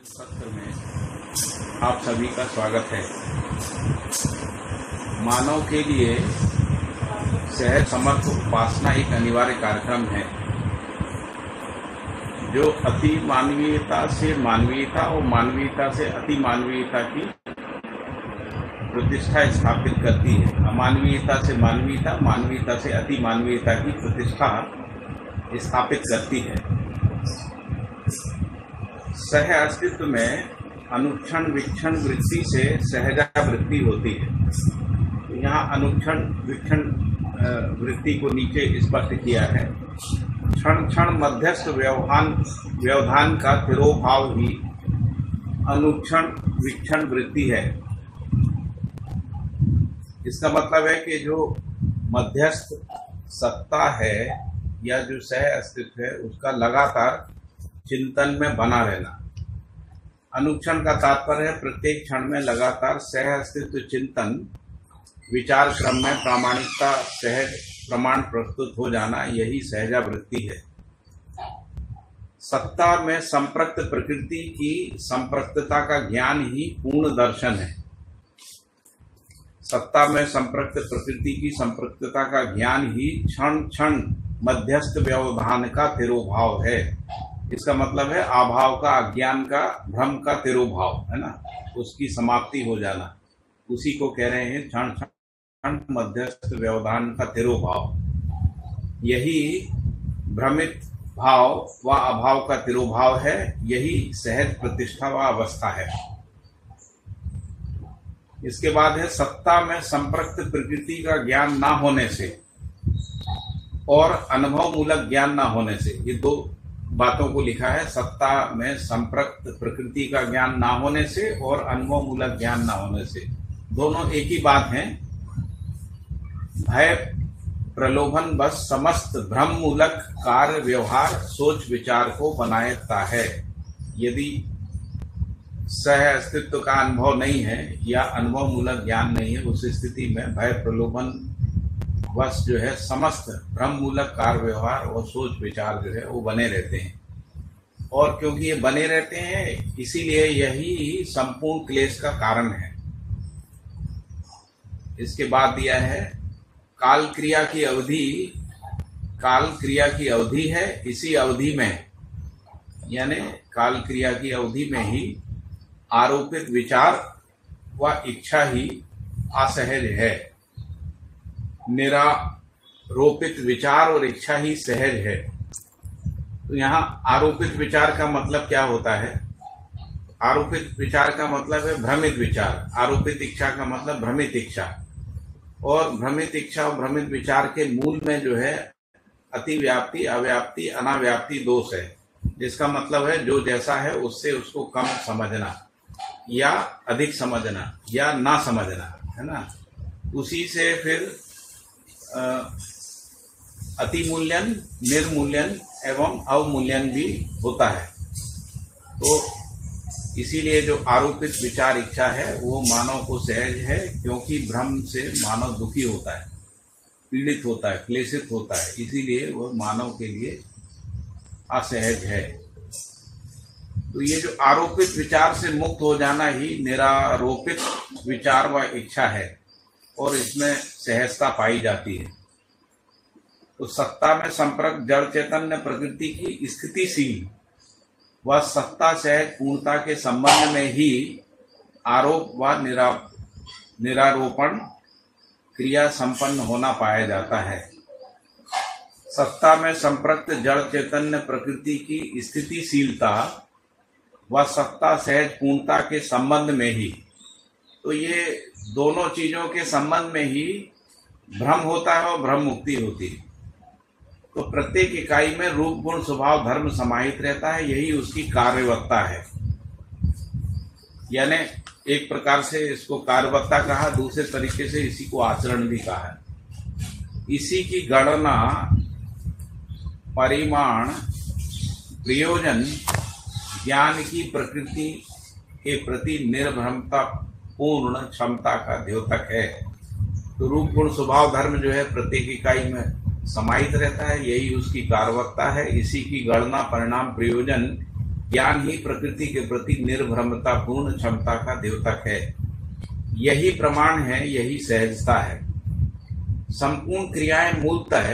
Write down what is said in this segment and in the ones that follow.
सत्र में आप सभी का स्वागत है। मानव के लिए सहज समर्थ उपासना एक अनिवार्य कार्यक्रम है जो अति मानवीयता से मानवीयता और मानवीयता से अति मानवीयता की प्रतिष्ठा स्थापित करती है। अमानवीयता से मानवीयता, मानवीयता से अति मानवीयता की प्रतिष्ठा स्थापित करती है। सह अस्तित्व में अनुक्षण विक्षण वृत्ति से सहजा वृत्ति होती है। यहाँ अनुक्षण विक्षण वृत्ति को नीचे स्पष्ट किया है। क्षण क्षण मध्यस्थ व्यवधान का तिरोभाव ही अनुक्षण विक्षण वृत्ति है। इसका मतलब है कि जो मध्यस्थ सत्ता है या जो सह अस्तित्व है उसका लगातार चिंतन में बना रहना। अनुक्षण का तात्पर्य है प्रत्येक क्षण में लगातार सह अस्तित्व चिंतन, विचार क्रम में प्रामाणिकता सहज प्रमाण प्रस्तुत हो जाना, यही सहजा वृत्ति है। सत्ता में संप्रक्त प्रकृति की संप्रक्तता का ज्ञान ही पूर्ण दर्शन है। सत्ता में संप्रक्त प्रकृति की संप्रक्तता का ज्ञान ही क्षण क्षण मध्यस्थ व्यवधान का तिरोभाव है। इसका मतलब है अभाव का, अज्ञान का, भ्रम का तिरोभाव है ना, उसकी समाप्ति हो जाना। उसी को कह रहे हैं क्षण क्षण मध्यस्थ व्यवधान का तिरोभाव। यही भ्रमित भाव व अभाव का तिरोभाव है। यही सहज प्रतिष्ठा व अवस्था है। इसके बाद है सत्ता में संप्रक्त प्रकृति का ज्ञान ना होने से और अनुभव मूलक ज्ञान ना होने से, ये दो बातों को लिखा है। सत्ता में संप्रक्त प्रकृति का ज्ञान ना होने से और अनुभव मूलक ज्ञान ना होने से, दोनों एक ही बात है। भय प्रलोभन बस समस्त भ्रम मूलक कार्य व्यवहार सोच विचार को बनाए रखता है। यदि सह अस्तित्व का अनुभव नहीं है या अनुभव मूलक ज्ञान नहीं है, उस स्थिति में भय प्रलोभन बस जो है समस्त भ्रम मूलक कार्य व्यवहार और सोच विचार जो है वो बने रहते हैं। और क्योंकि ये बने रहते हैं इसीलिए यही संपूर्ण क्लेश का कारण है। इसके बाद दिया है काल क्रिया की अवधि है। इसी अवधि में यानी काल क्रिया की अवधि में ही आरोपित विचार व इच्छा ही असहज है। निरारोपित विचार और इच्छा ही सहज है। तो यहाँ आरोपित विचार का मतलब क्या होता है? आरोपित विचार का मतलब है भ्रमित विचार। आरोपित इच्छा का मतलब भ्रमित इच्छा। और भ्रमित इच्छा और भ्रमित विचार के मूल में जो है अतिव्याप्ति, अव्याप्ति, अनाव्याप्ति दोष है। जिसका मतलब है जो जैसा है उससे उसको कम समझना या अधिक समझना या ना समझना, है ना। उसी से फिर अतिमूल्यन, निर्मूल्यन एवं अवमूल्यन भी होता है। तो इसीलिए जो आरोपित विचार इच्छा है वो मानव को सहज है, क्योंकि भ्रम से मानव दुखी होता है, पीड़ित होता है, क्लेशित होता है। इसीलिए वह मानव के लिए असहज है। तो ये जो आरोपित विचार से मुक्त हो जाना ही निरारोपित विचार व इच्छा है और इसमें सहजता पाई जाती है। तो सत्ता में संप्रक्त जड़ चैतन्य प्रकृति की स्थितिशील व सत्ता सहज पूर्णता के संबंध में ही आरोप व निरारोपण क्रिया संपन्न होना पाया जाता है। सत्ता में संप्रक्त जड़ चैतन्य प्रकृति की स्थितिशीलता व सत्ता सहज पूर्णता के संबंध में ही, तो ये दोनों चीजों के संबंध में ही भ्रम होता है और भ्रम मुक्ति होती है। तो प्रत्येक इकाई में रूप गुण स्वभाव धर्म समाहित रहता है। यही उसकी कार्यवत्ता है। यानी एक प्रकार से इसको कार्यवत्ता कहा, दूसरे तरीके से इसी को आचरण भी कहा है। इसी की गणना, परिमाण, प्रयोजन ज्ञान की प्रकृति के प्रति निर्भ्रमता पूर्ण क्षमता का द्योतक है। तो रूप गुण स्वभाव धर्म जो है प्रत्येक इकाई में समाहित रहता है। यही उसकी कार्यवत्ता है। इसी की गणना, परिणाम, प्रयोजन ज्ञान ही प्रकृति के प्रति निर्भ्रमता पूर्ण क्षमता का द्योतक है। यही प्रमाण है, यही सहजता है। संपूर्ण क्रियाएं मूलतः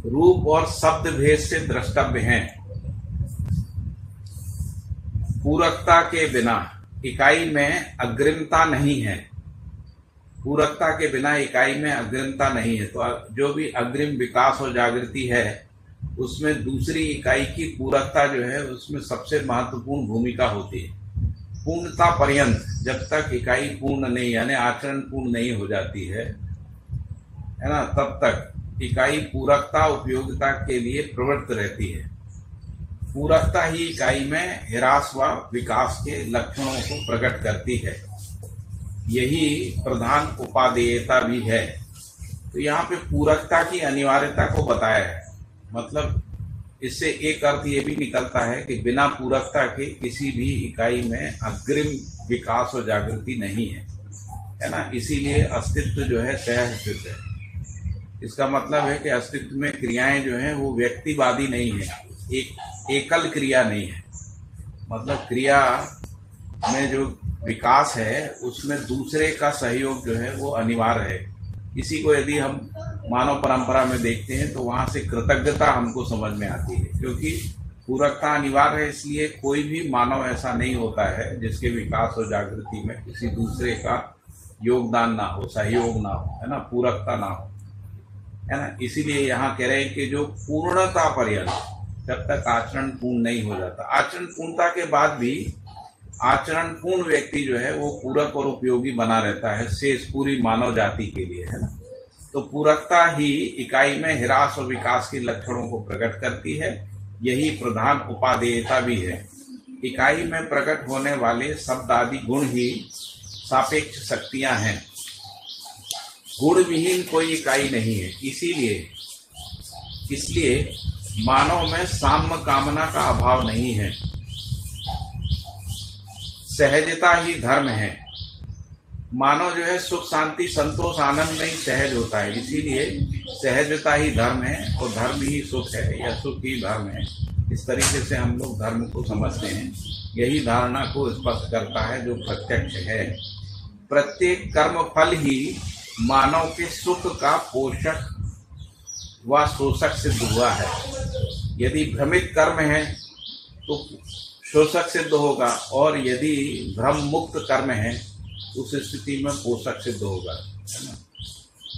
रूप और शब्द भेद से द्रष्टव्य हैं। पूरकता के बिना इकाई में अग्रिमता नहीं है। पूरकता के बिना इकाई में अग्रिमता नहीं है। तो जो भी अग्रिम विकास और जागृति है उसमें दूसरी इकाई की पूरकता जो है उसमें सबसे महत्वपूर्ण भूमिका होती है। पूर्णता पर्यंत जब तक इकाई पूर्ण नहीं यानी आचरण पूर्ण नहीं हो जाती है ना, तब तक इकाई पूरकता उपयोगिता के लिए प्रवृत्त रहती है। पूरकता ही इकाई में ह्रास व विकास के लक्षणों को प्रकट करती है। यही प्रधान उपादेयता भी है। तो यहाँ पे पूरकता की अनिवार्यता को बताया है। मतलब इससे एक अर्थ ये भी निकलता है कि बिना पूरकता के किसी भी इकाई में अग्रिम विकास और जागृति नहीं है ना। इसीलिए अस्तित्व जो है सह अस्तित्व है। इसका मतलब है कि अस्तित्व में क्रियाएं जो हैं वो व्यक्तिवादी नहीं है, एक एकल क्रिया नहीं है। मतलब क्रिया में जो विकास है उसमें दूसरे का सहयोग जो है वो अनिवार्य है। इसी को यदि हम मानव परंपरा में देखते हैं तो वहां से कृतज्ञता हमको समझ में आती है, क्योंकि पूरकता अनिवार्य है। इसलिए कोई भी मानव ऐसा नहीं होता है जिसके विकास और जागृति में किसी दूसरे का योगदान ना हो, सहयोग ना हो, है ना, पूरकता ना हो, है ना। इसीलिए यहाँ कह रहे हैं कि जो पूर्णता पर्यंत जब तक आचरण पूर्ण नहीं हो जाता, आचरण पूर्णता के बाद भी आचरण पूर्ण व्यक्ति जो है वो पूरक और उपयोगी बना रहता है शेष पूरी मानव जाति के लिए, है ना। तो पूरकता ही इकाई में ह्रास और विकास के लक्षणों को प्रकट करती है। यही प्रधान उपादेयता भी है। इकाई में प्रकट होने वाले शब्द आदि गुण ही सापेक्ष शक्तियां हैं। गुण विहीन कोई इकाई नहीं है। इसलिए मानव में साम्य कामना का अभाव नहीं है। सहजता ही धर्म है। मानव जो है सुख शांति संतोष आनंद में ही सहज होता है। इसीलिए सहजता ही धर्म है और धर्म ही सुख है या सुख ही धर्म है। इस तरीके से हम लोग धर्म को समझते हैं। यही धारणा को स्पष्ट करता है जो प्रत्यक्ष है। प्रत्येक कर्म फल ही मानव के सुख का पोषक व शोषक सिद्ध हुआ है। यदि भ्रमित कर्म है तो शोषक सिद्ध होगा, और यदि भ्रम मुक्त कर्म है उस स्थिति में पोषक सिद्ध होगा, है ना।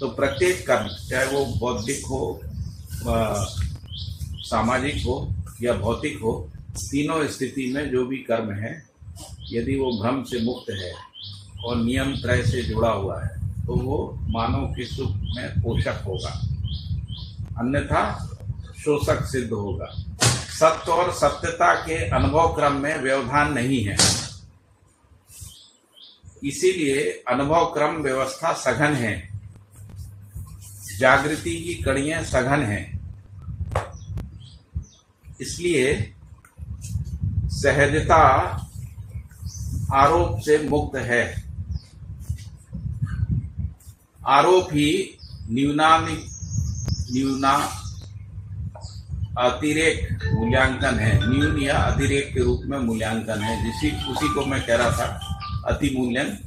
तो प्रत्येक कर्म चाहे वो बौद्धिक हो, सामाजिक हो या भौतिक हो, तीनों स्थिति में जो भी कर्म है यदि वो भ्रम से मुक्त है और नियम त्रय से जुड़ा हुआ है तो वो मानव के सुख में पोषक होगा, अन्यथा शोषक सिद्ध होगा। सत्य और सत्यता के अनुभव क्रम में व्यवधान नहीं है। इसीलिए अनुभव क्रम व्यवस्था सघन है। जागृति की कड़ियां सघन हैं। इसलिए सहजता आरोप से मुक्त है। आरोप ही न्यूना अतिरेक मूल्यांकन है। न्यून या अतिरेक के रूप में मूल्यांकन है। उसी को मैं कह रहा था, अतिमूल्यन,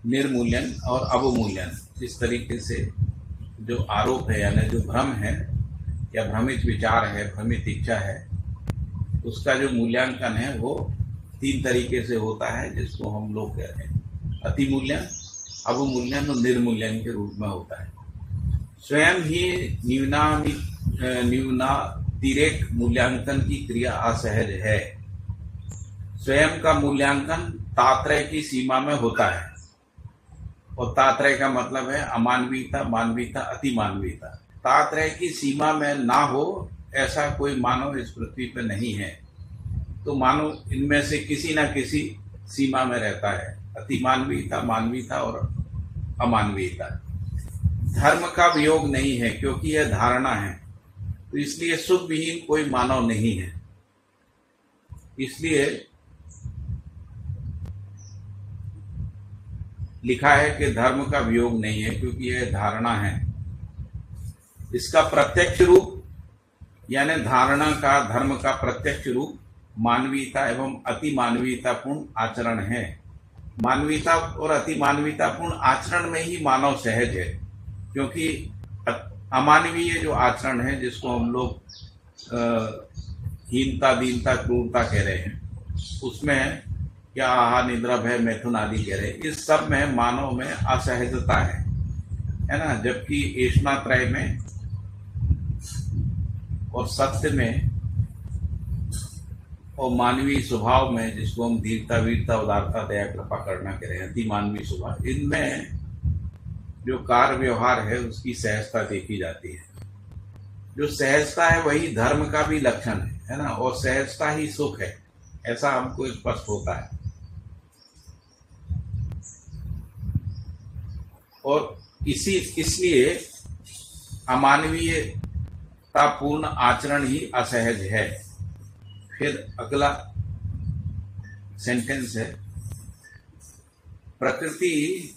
निर्मूल्यन और अवमूल्यन। इस तरीके से जो आरोप है यानी जो भ्रम है या भ्रमित विचार है, भ्रमित इच्छा है, उसका जो मूल्यांकन है वो तीन तरीके से होता है, जिसको हम लोग कह रहे हैं अतिमूल्यन, अवमूल्यन और निर्मूल्यन के रूप में होता है। स्वयं ही न्यूनातिरेक मूल्यांकन की क्रिया असहज है। स्वयं का मूल्यांकन तात्रय की सीमा में होता है, और तात्रय का मतलब है अमानवीयता, मानवीयता, अतिमानवीयता। तात्रय की सीमा में ना हो ऐसा कोई मानव इस पृथ्वी पर नहीं है। तो मानव इनमें से किसी न किसी सीमा में रहता है, अतिमानवीयता, मानवीयता और अमानवीयता। धर्म का वियोग नहीं है क्योंकि यह धारणा है। तो इसलिए सुख विहीन कोई मानव नहीं है। इसलिए लिखा है कि धर्म का वियोग नहीं है क्योंकि यह धारणा है। इसका प्रत्यक्ष रूप यानी धारणा का, धर्म का प्रत्यक्ष रूप मानवीयता एवं अति मानवीयतापूर्ण आचरण है। मानवीयता और अति मानवीयतापूर्ण आचरण में ही मानव सहज है, क्योंकि अमानवीय जो आचरण है, जिसको हम लोग हीनता, दीनता, क्रूरता कह रहे हैं, उसमें क्या आहार, निद्रा, भय, मैथुन आदि कह रहे हैं, इस सब में मानव में असहजता है ना। जबकि ऐष्णात्रय में और सत्य में और मानवीय स्वभाव में, जिसको हम धीरता, वीरता, उदारता, दया, कृपा, करुणा कह रहे हैं, अति मानवीय स्वभाव, इनमें जो कार्य व्यवहार है उसकी सहजता देखी जाती है। जो सहजता है वही धर्म का भी लक्षण है ना, और सहजता ही सुख है, ऐसा हमको स्पष्ट होता है। और इसलिए अमानवीयतापूर्ण आचरण ही असहज है। फिर अगला सेंटेंस है, प्रकृति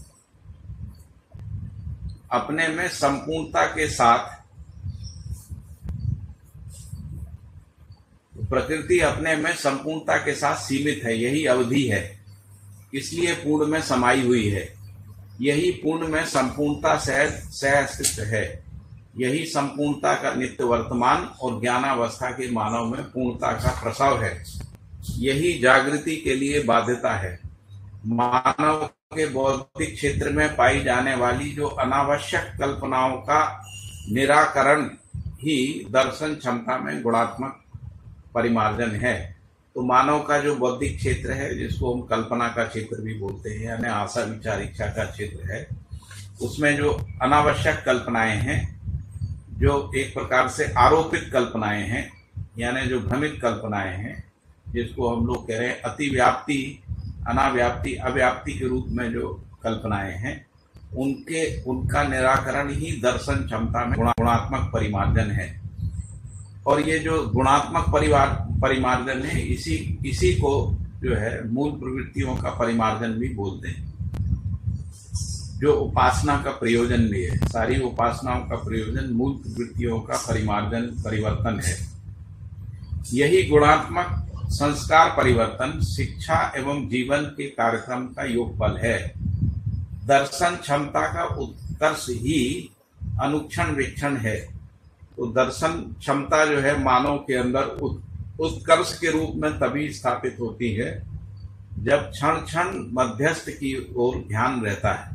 अपने में संपूर्णता के साथ, प्रकृति अपने में संपूर्णता के साथ सीमित है, यही अवधि है, इसलिए पूर्ण में समाई हुई है। यही पूर्ण में संपूर्णता सह-अस्तित्व है। यही संपूर्णता का नित्य वर्तमान और ज्ञानावस्था के मानव में पूर्णता का प्रसव है। यही जागृति के लिए बाध्यता है। मानव के बौद्धिक क्षेत्र में पाई जाने वाली जो अनावश्यक कल्पनाओं का निराकरण ही दर्शन क्षमता में गुणात्मक परिमार्जन है। तो मानव का जो बौद्धिक क्षेत्र है, जिसको हम कल्पना का क्षेत्र भी बोलते हैं, यानी आशा, विचार, इच्छा का क्षेत्र है, उसमें जो अनावश्यक कल्पनाएं हैं, जो एक प्रकार से आरोपित कल्पनाएं हैं, यानी जो भ्रमित कल्पनाएं हैं, जिसको हम लोग कह रहे हैं अतिव्याप्ति, अनाव्याप्ति, अव्याप्ति के रूप में जो कल्पनाएं हैं, उनका निराकरण ही दर्शन क्षमता में गुणात्मक परिमार्जन है। और ये जो गुणात्मक परिमार्जन है, इसी को जो है मूल प्रवृत्तियों का परिमार्जन भी बोलते हैं, जो उपासना का प्रयोजन भी है। सारी उपासनाओं का प्रयोजन मूल प्रवृत्तियों का परिवर्तन है। यही गुणात्मक संस्कार परिवर्तन शिक्षा एवं जीवन के कार्यक्रम का योगफल है। दर्शन क्षमता का उत्कर्ष ही अनुक्षण वीक्षण है। तो दर्शन क्षमता जो है मानव के अंदर उत्कर्ष के रूप में तभी स्थापित होती है जब क्षण क्षण मध्यस्थ की ओर ध्यान रहता है।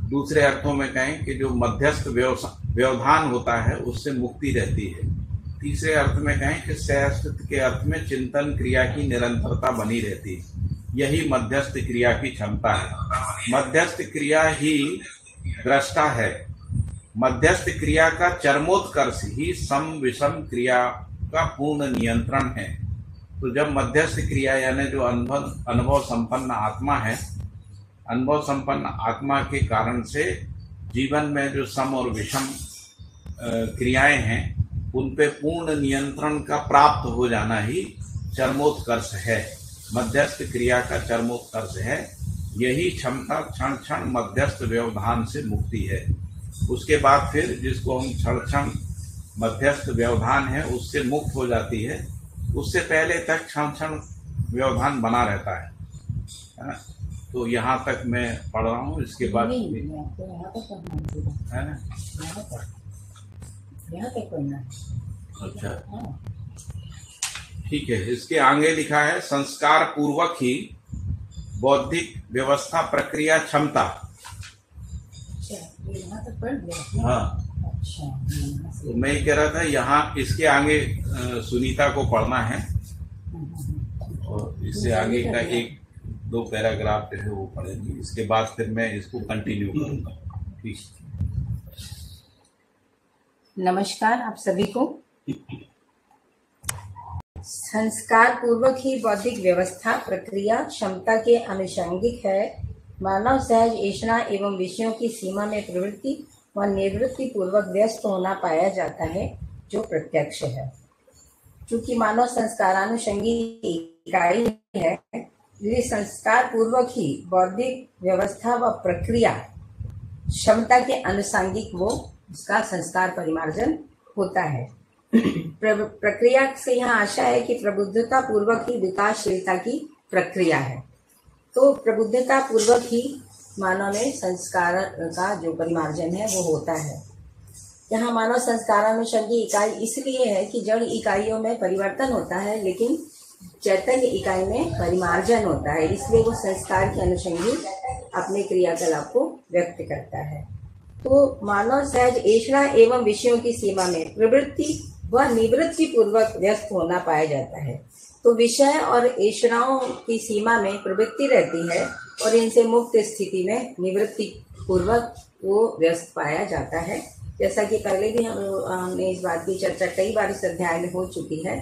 दूसरे अर्थों में कहें कि जो मध्यस्थ व्यवधान होता है उससे मुक्ति रहती है। तीसरे अर्थ में कहें कि सहअस्तित्व के अर्थ में चिंतन क्रिया की निरंतरता बनी रहती है। यही मध्यस्थ क्रिया की क्षमता है। मध्यस्थ क्रिया ही दृष्टा है। मध्यस्थ क्रिया का चरमोत्कर्ष ही सम विषम क्रिया का पूर्ण नियंत्रण है। तो जब मध्यस्थ क्रिया यानी जो अनुभव संपन्न आत्मा है, अनुभव संपन्न आत्मा के कारण से जीवन में जो सम और विषम क्रियाएं हैं उन पे पूर्ण नियंत्रण का प्राप्त हो जाना ही चरमोत्कर्ष है। मध्यस्थ क्रिया का चरमोत्कर्ष है। यही क्षमता क्षण क्षण मध्यस्थ व्यवधान से मुक्ति है। उसके बाद फिर जिसको हम क्षण क्षण मध्यस्थ व्यवधान है उससे मुक्त हो जाती है। उससे पहले तक क्षण क्षण व्यवधान बना रहता है ना। तो यहाँ तक मैं पढ़ रहा हूँ। इसके बाद है ना, अच्छा ठीक है। इसके आगे लिखा है संस्कार पूर्वक ही बौद्धिक व्यवस्था प्रक्रिया क्षमता। हाँ, तो मैं कह रहा था यहाँ इसके आगे सुनीता को पढ़ना है और इससे आगे का एक दो पैराग्राफ जो है वो पढ़ेंगे। इसके बाद फिर मैं इसको कंटिन्यू करूंगा। ठीक। नमस्कार आप सभी को। संस्कार पूर्वक ही बौद्धिक व्यवस्था प्रक्रिया क्षमता के आनुषंगिक है। मानव सहज ऐषणा एवं विषयों की सीमा में प्रवृत्ति व निवृत्ति पूर्वक व्यस्त होना पाया जाता है, जो प्रत्यक्ष है। चूंकि मानव संस्कारानुषंगी इकाई है, इसलिए संस्कार पूर्वक ही बौद्धिक व्यवस्था व प्रक्रिया क्षमता के आनुषंगिक वो उसका संस्कार परिमार्जन होता है। प्रक्रिया से यहाँ आशा है कि प्रबुद्धता पूर्वक ही विकासशीलता की प्रक्रिया है। तो प्रबुद्धता पूर्वक ही मानव में संस्कार का जो परिमार्जन है वो होता है। यहाँ मानव संस्कारानुषंगी इकाई इसलिए है कि जड़ इकाइयों में परिवर्तन होता है, लेकिन चैतन्य इकाई में परिमार्जन होता है, इसलिए वो संस्कार के अनुषंगी अपने क्रियाकलाप को व्यक्त करता है। तो मानव सहज ऐषणा एवं विषयों की सीमा में प्रवृत्ति व निवृत्ति पूर्वक व्यस्त होना पाया जाता है। तो विषय और ऐषणाओं की सीमा में प्रवृत्ति रहती है और इनसे मुक्त स्थिति में निवृत्ति पूर्वक वो व्यस्त पाया जाता है। जैसा कि पहले भी हमने इस बात की चर्चा कई बार इस अध्याय में हो चुकी है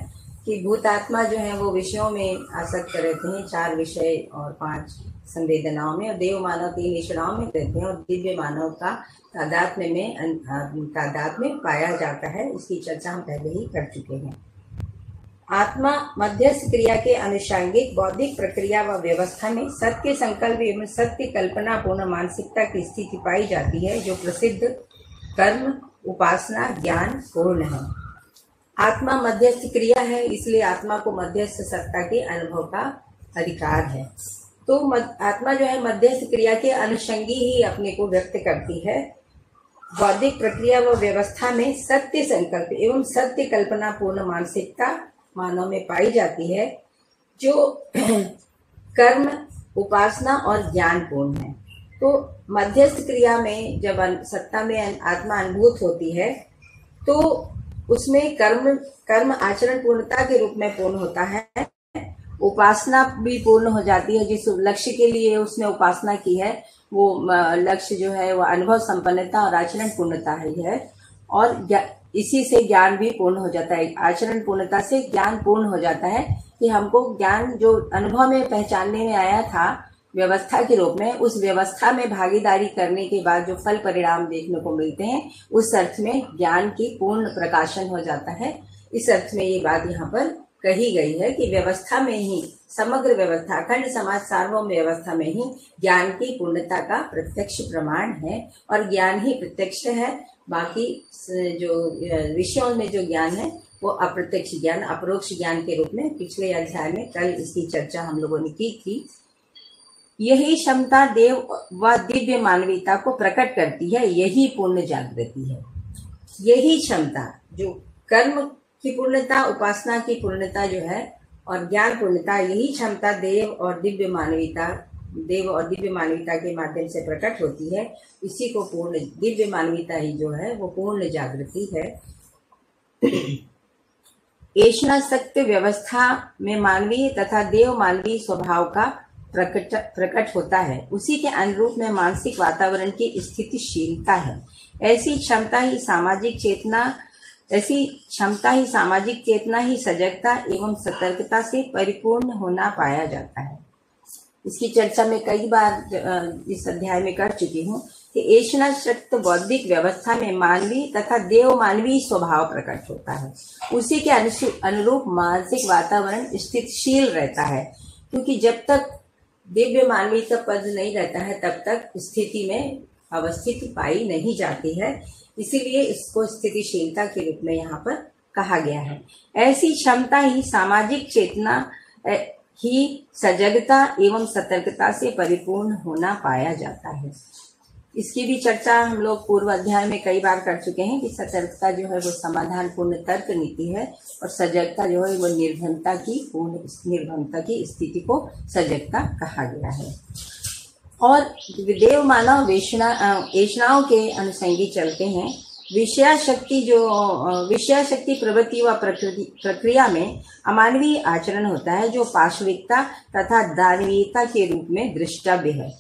कि भूतात्मा जो है वो विषयों में आसक्त रहते हैं, 4 विषय और 5 संवेदनाओं में, और देव मानव 3 ऐषणाओं में रहते हैं, और दिव्य मानव का तादात्म्य में पाया जाता है। इसकी चर्चा हम पहले ही कर चुके हैं। आत्मा मध्यस्थ क्रिया के अनुषंगिक बौद्धिक प्रक्रिया व व्यवस्था में सत्य संकल्प एवं सत्य कल्पना पूर्ण मानसिकता की स्थिति पाई जाती है, जो प्रसिद्ध कर्म, उपासना, ज्ञान पूर्ण है। आत्मा मध्यस्थ क्रिया है, इसलिए आत्मा को मध्यस्थ सत्ता के अनुभव का अधिकार है। तो आत्मा जो है मध्यस्थ क्रिया के अनुषंगी ही अपने को व्यक्त करती है। बौद्धिक प्रक्रिया व व्यवस्था में सत्य संकल्प एवं सत्य कल्पना पूर्ण मानसिकता मानव में पाई जाती है, जो कर्म, उपासना और ज्ञान पूर्ण है। तो मध्यस्थ क्रिया में जब सत्ता में आत्मा अनुभूत होती है तो उसमें कर्म आचरण पूर्णता के रूप में पूर्ण होता है, उपासना भी पूर्ण हो जाती है। जिस लक्ष्य के लिए उसने उपासना की है वो लक्ष्य जो है वो अनुभव संपन्नता और आचरण पूर्णता ही है, और इसी से ज्ञान भी पूर्ण हो जाता है। आचरण पूर्णता से ज्ञान पूर्ण हो जाता है कि हमको ज्ञान जो अनुभव में पहचानने में आया था व्यवस्था के रूप में, उस व्यवस्था में भागीदारी करने के बाद जो फल परिणाम देखने को मिलते हैं, उस अर्थ में ज्ञान की पूर्ण प्रकाशन हो जाता है। इस अर्थ में ये बात यहाँ पर कही गई है कि व्यवस्था में ही, समग्र व्यवस्था, अखंड समाज सार्वभौम व्यवस्था में ही ज्ञान की पूर्णता का प्रत्यक्ष प्रमाण है, और ज्ञान ही प्रत्यक्ष है। बाकी जो विषयों में जो ज्ञान है वो अप्रत्यक्ष ज्ञान, अपरोक्ष ज्ञान के रूप में पिछले अध्याय में कल इसकी चर्चा हम लोगों ने की थी। यही क्षमता देव व दिव्य मानवीयता को प्रकट करती है, यही पूर्ण जागृति है। यही क्षमता, जो कर्म की पूर्णता, उपासना की पूर्णता जो है और ज्ञान पूर्णता, यही क्षमता देव और दिव्य मानवीयता के माध्यम से प्रकट होती है। इसी को पूर्ण दिव्य मानवीयता ही जो है वो पूर्ण जागृति है। ऐषणा सत्य व्यवस्था में मानवीय तथा देव मानवीय स्वभाव का प्रकट होता है, उसी के अनुरूप में मानसिक वातावरण की स्थितिशीलता है। ऐसी क्षमता ही सामाजिक चेतना ही सजगता एवं सतर्कता से परिपूर्ण होना पाया जाता है। इसकी चर्चा में कई बार इस अध्याय में कर चुकी हूँ कि ऐषणा शक्त बौद्धिक व्यवस्था में मानवीय तथा देव मानवीय स्वभाव प्रकट होता है, उसी के अनुरूप मानसिक वातावरण स्थितिशील रहता है, क्योंकि जब तक दिव्य मानवीय का पद नहीं रहता है तब तक स्थिति में अवस्थिति पाई नहीं जाती है। इसीलिए इसको स्थितिशीलता के रूप में यहाँ पर कहा गया है। ऐसी क्षमता ही सामाजिक चेतना ही सजगता एवं सतर्कता से परिपूर्ण होना पाया जाता है। इसकी भी चर्चा हम लोग पूर्व अध्याय में कई बार कर चुके हैं कि सतर्कता जो है वो समाधान पूर्ण तर्क नीति है, और सजगता जो है वो निर्भनता की स्थिति को सजगता कहा गया है। और देव मानव ऐषणाओं के अनुसंगी चलते हैं। विषया शक्ति प्रवृत्ति व प्रक्रिया में अमानवीय आचरण होता है, जो पाशविकता तथा दानवीयता के रूप में दृष्टव्य है।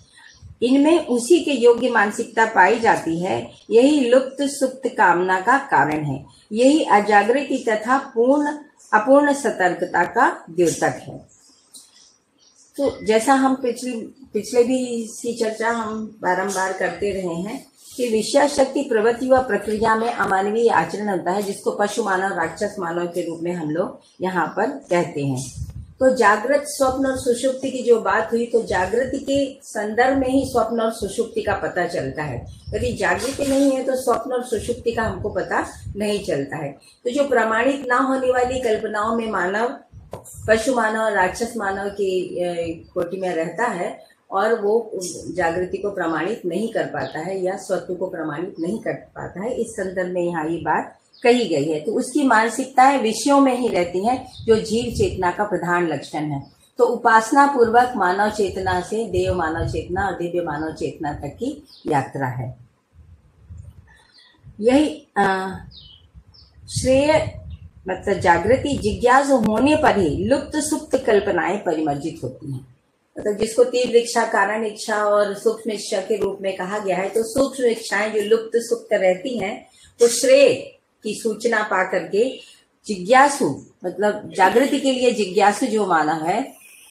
इनमें उसी के योग्य मानसिकता पाई जाती है। यही लुप्त सुप्त कामना का कारण है। यही अजागृति तथा अपूर्ण सतर्कता का द्योतक है। तो जैसा हम पिछले भी इसकी चर्चा हम बारंबार करते रहे हैं कि विषय शक्ति प्रवृत्ति व प्रक्रिया में अमानवीय आचरण होता है, जिसको पशु मानव, राक्षस मानव के रूप में हम लोग यहाँ पर कहते हैं। तो जागृत, स्वप्न और सुषुप्ति की जो बात हुई, तो जागृति के संदर्भ में ही स्वप्न और सुषुप्ति का पता चलता है। यदि जागृति नहीं है तो स्वप्न और सुषुप्ति का हमको पता नहीं चलता है। तो जो प्रमाणित ना होने वाली कल्पनाओं में मानव पशु मानव और राक्षस मानव की कोटि में रहता है और वो जागृति को प्रमाणित नहीं कर पाता है या स्वत्व को प्रमाणित नहीं कर पाता है। इस संदर्भ में यहाँ ये बात कही गई है। तो उसकी मानसिकताएं विषयों में ही रहती हैं, जो जीव चेतना का प्रधान लक्षण है। तो उपासना पूर्वक मानव चेतना से देव मानव चेतना और दिव्य मानव चेतना तक की यात्रा है। यही श्रेय मतलब जागृति जिज्ञासु होने पर ही लुप्त सुप्त कल्पनाएं परिमर्जित होती हैं। मतलब जिसको तीव्र इच्छा, कारण इच्छा और सूक्ष्म इच्छा के रूप में कहा गया है, तो सूक्ष्म इच्छाएं जो लुप्त सुप्त रहती हैं, तो श्रेय की सूचना पा करके जिज्ञासु मतलब जागृति के लिए जिज्ञासु जो मानव है,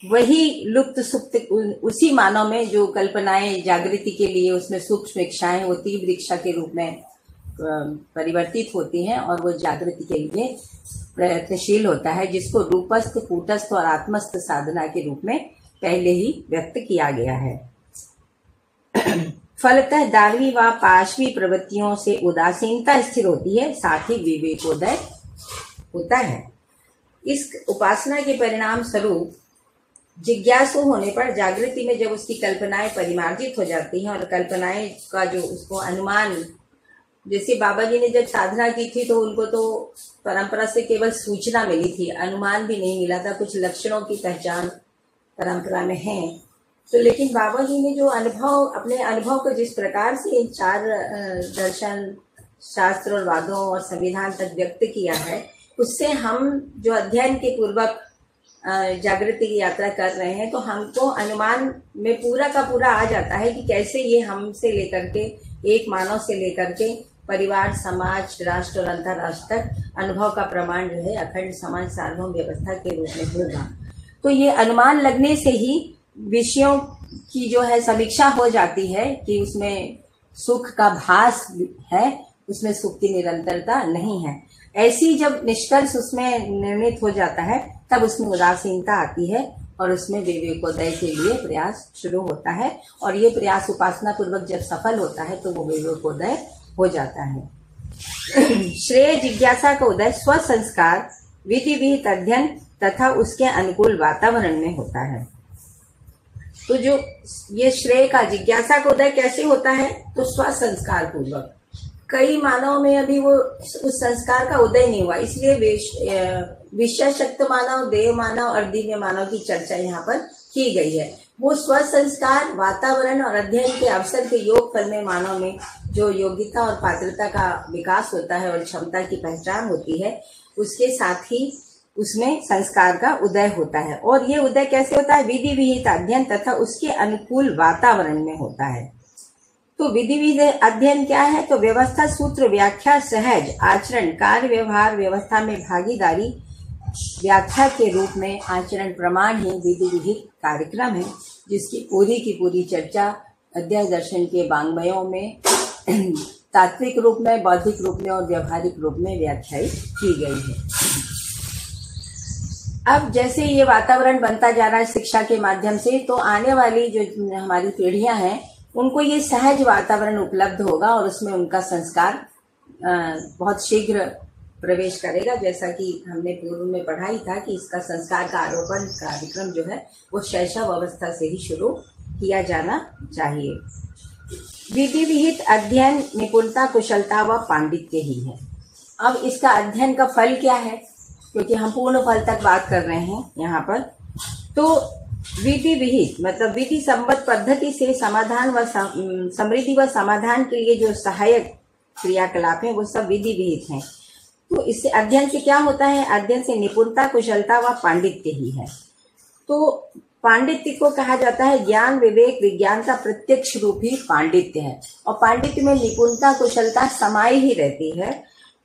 वही लुप्त सुप्त उसी मानव में जो कल्पनाएं जागृति के लिए उसमें सूक्ष्म इच्छाएं वो तीव्र इच्छा के रूप में परिवर्तित होती हैं और वो जागृति के लिए प्रयत्नशील होता है, जिसको रूपस्थ, कूटस्थ और आत्मस्थ साधना के रूप में पहले ही व्यक्त किया गया है। फलतः दार्वी व पाशवी प्रवृत्तियों से उदासीनता स्थिर होती है, साथ ही विवेकोदय होता है। इस उपासना के परिणाम स्वरूप जिज्ञासु होने पर जागृति में जब उसकी कल्पनाएं परिमार्जित हो जाती हैं और कल्पनाएं का जो उसको अनुमान, जैसे बाबा जी ने जब साधना की थी तो उनको तो परंपरा से केवल सूचना मिली थी, अनुमान भी नहीं मिला था। कुछ लक्षणों की पहचान परंपरा में है, तो लेकिन बाबा जी ने जो अनुभव, अपने अनुभव को जिस प्रकार से इन चार दर्शन, शास्त्र और वादों और संविधान तक व्यक्त किया है, उससे हम जो अध्ययन के पूर्वक जागृति की यात्रा कर रहे हैं, तो हमको अनुमान में पूरा का पूरा आ जाता है कि कैसे ये हमसे लेकर के, एक मानव से लेकर के परिवार, समाज, राष्ट्र और अंतर्राष्ट्र तक अनुभव का प्रमाण जो है अखंड समाज सार्वभौम व्यवस्था के रूप में होगा। तो ये अनुमान लगने से ही विषयों की जो है समीक्षा हो जाती है कि उसमें सुख का भास है, उसमें सुख की निरंतरता नहीं है। ऐसी जब निष्कर्ष उसमें निर्णित हो जाता है, तब उसमें उदासीनता आती है और उसमें विवेकोदय के लिए प्रयास शुरू होता है। और ये प्रयास उपासना पूर्वक जब सफल होता है तो वो विवेकोदय हो जाता है। श्रेय जिज्ञासा का उदय स्व संस्कार, विधि विहित अध्ययन तथा उसके अनुकूल वातावरण में होता है। तो जो ये श्रेय का, जिज्ञासा का उदय कैसे होता है, तो स्व संस्कार पूर्वक। कई मानव में अभी वो उस संस्कार का उदय नहीं हुआ, इसलिए विषय शक्त मानव, देव मानव और दिव्य मानव की चर्चा यहाँ पर की गई है। वो स्व संस्कार, वातावरण और अध्ययन के अवसर के योग फल में मानव में जो योग्यता और पात्रता का विकास होता है और क्षमता की पहचान होती है, उसके साथ ही उसमें संस्कार का उदय होता है। और ये उदय कैसे होता है, विधि विहित अध्ययन तथा उसके अनुकूल वातावरण में होता है। तो विधि विहित अध्ययन क्या है, तो व्यवस्था, सूत्र, व्याख्या, सहज आचरण, कार्य व्यवहार, व्यवस्था में भागीदारी, व्याख्या के रूप में आचरण प्रमाण ही विधि विहित कार्यक्रम है, जिसकी पूरी की पूरी चर्चा अध्याय दर्शन के वाङ्मयों में तात्विक रूप में, बौद्धिक रूप में और व्यवहारिक रूप में व्याख्यायित की गई है। अब जैसे ये वातावरण बनता जा रहा है शिक्षा के माध्यम से, तो आने वाली जो हमारी पीढ़ियां हैं उनको ये सहज वातावरण उपलब्ध होगा और उसमें उनका संस्कार बहुत शीघ्र प्रवेश करेगा। जैसा कि हमने पूर्व में पढ़ा ही था कि इसका संस्कार का आरोपण कार्यक्रम जो है वो शैशव अवस्था से ही शुरू किया जाना चाहिए। विधि विहित अध्ययन निपुणता, कुशलता व पांडित्य ही है। अब इसका अध्ययन का फल क्या है, क्योंकि हम पूर्ण फल तक बात कर रहे हैं यहाँ पर। तो विधि विहित मतलब विधि संबद्ध पद्धति से समाधान व समृद्धि व समाधान के लिए जो सहायक क्रियाकलाप है वो सब विधि विहित हैं। तो इससे अध्ययन से क्या होता है, अध्ययन से निपुणता, कुशलता व पांडित्य ही है। तो पांडित्य को कहा जाता है ज्ञान, विवेक, विज्ञान का प्रत्यक्ष रूप ही पांडित्य है। और पांडित्य में निपुणता, कुशलता समाई ही रहती है।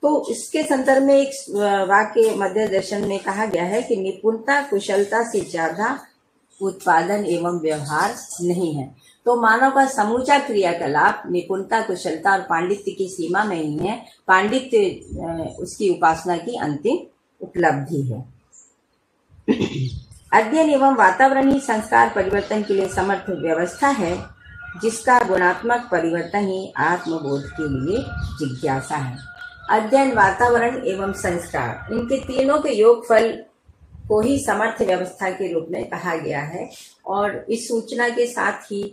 तो इसके संदर्भ में एक वाक्य मध्य दर्शन में कहा गया है कि निपुणता, कुशलता से ज्यादा उत्पादन एवं व्यवहार नहीं है। तो मानव का समूचा क्रियाकलाप निपुणता, कुशलता और पांडित्य की सीमा में ही है। पांडित्य उसकी उपासना की अंतिम उपलब्धि है। अध्ययन एवं वातावरण ही संस्कार परिवर्तन के लिए समर्थ व्यवस्था है, जिसका गुणात्मक परिवर्तन ही आत्मबोध के लिए जिज्ञासा है। अध्ययन, वातावरण एवं संस्कार, इनके तीनों के योगफल को ही समर्थ व्यवस्था के रूप में कहा गया है। और इस सूचना के साथ ही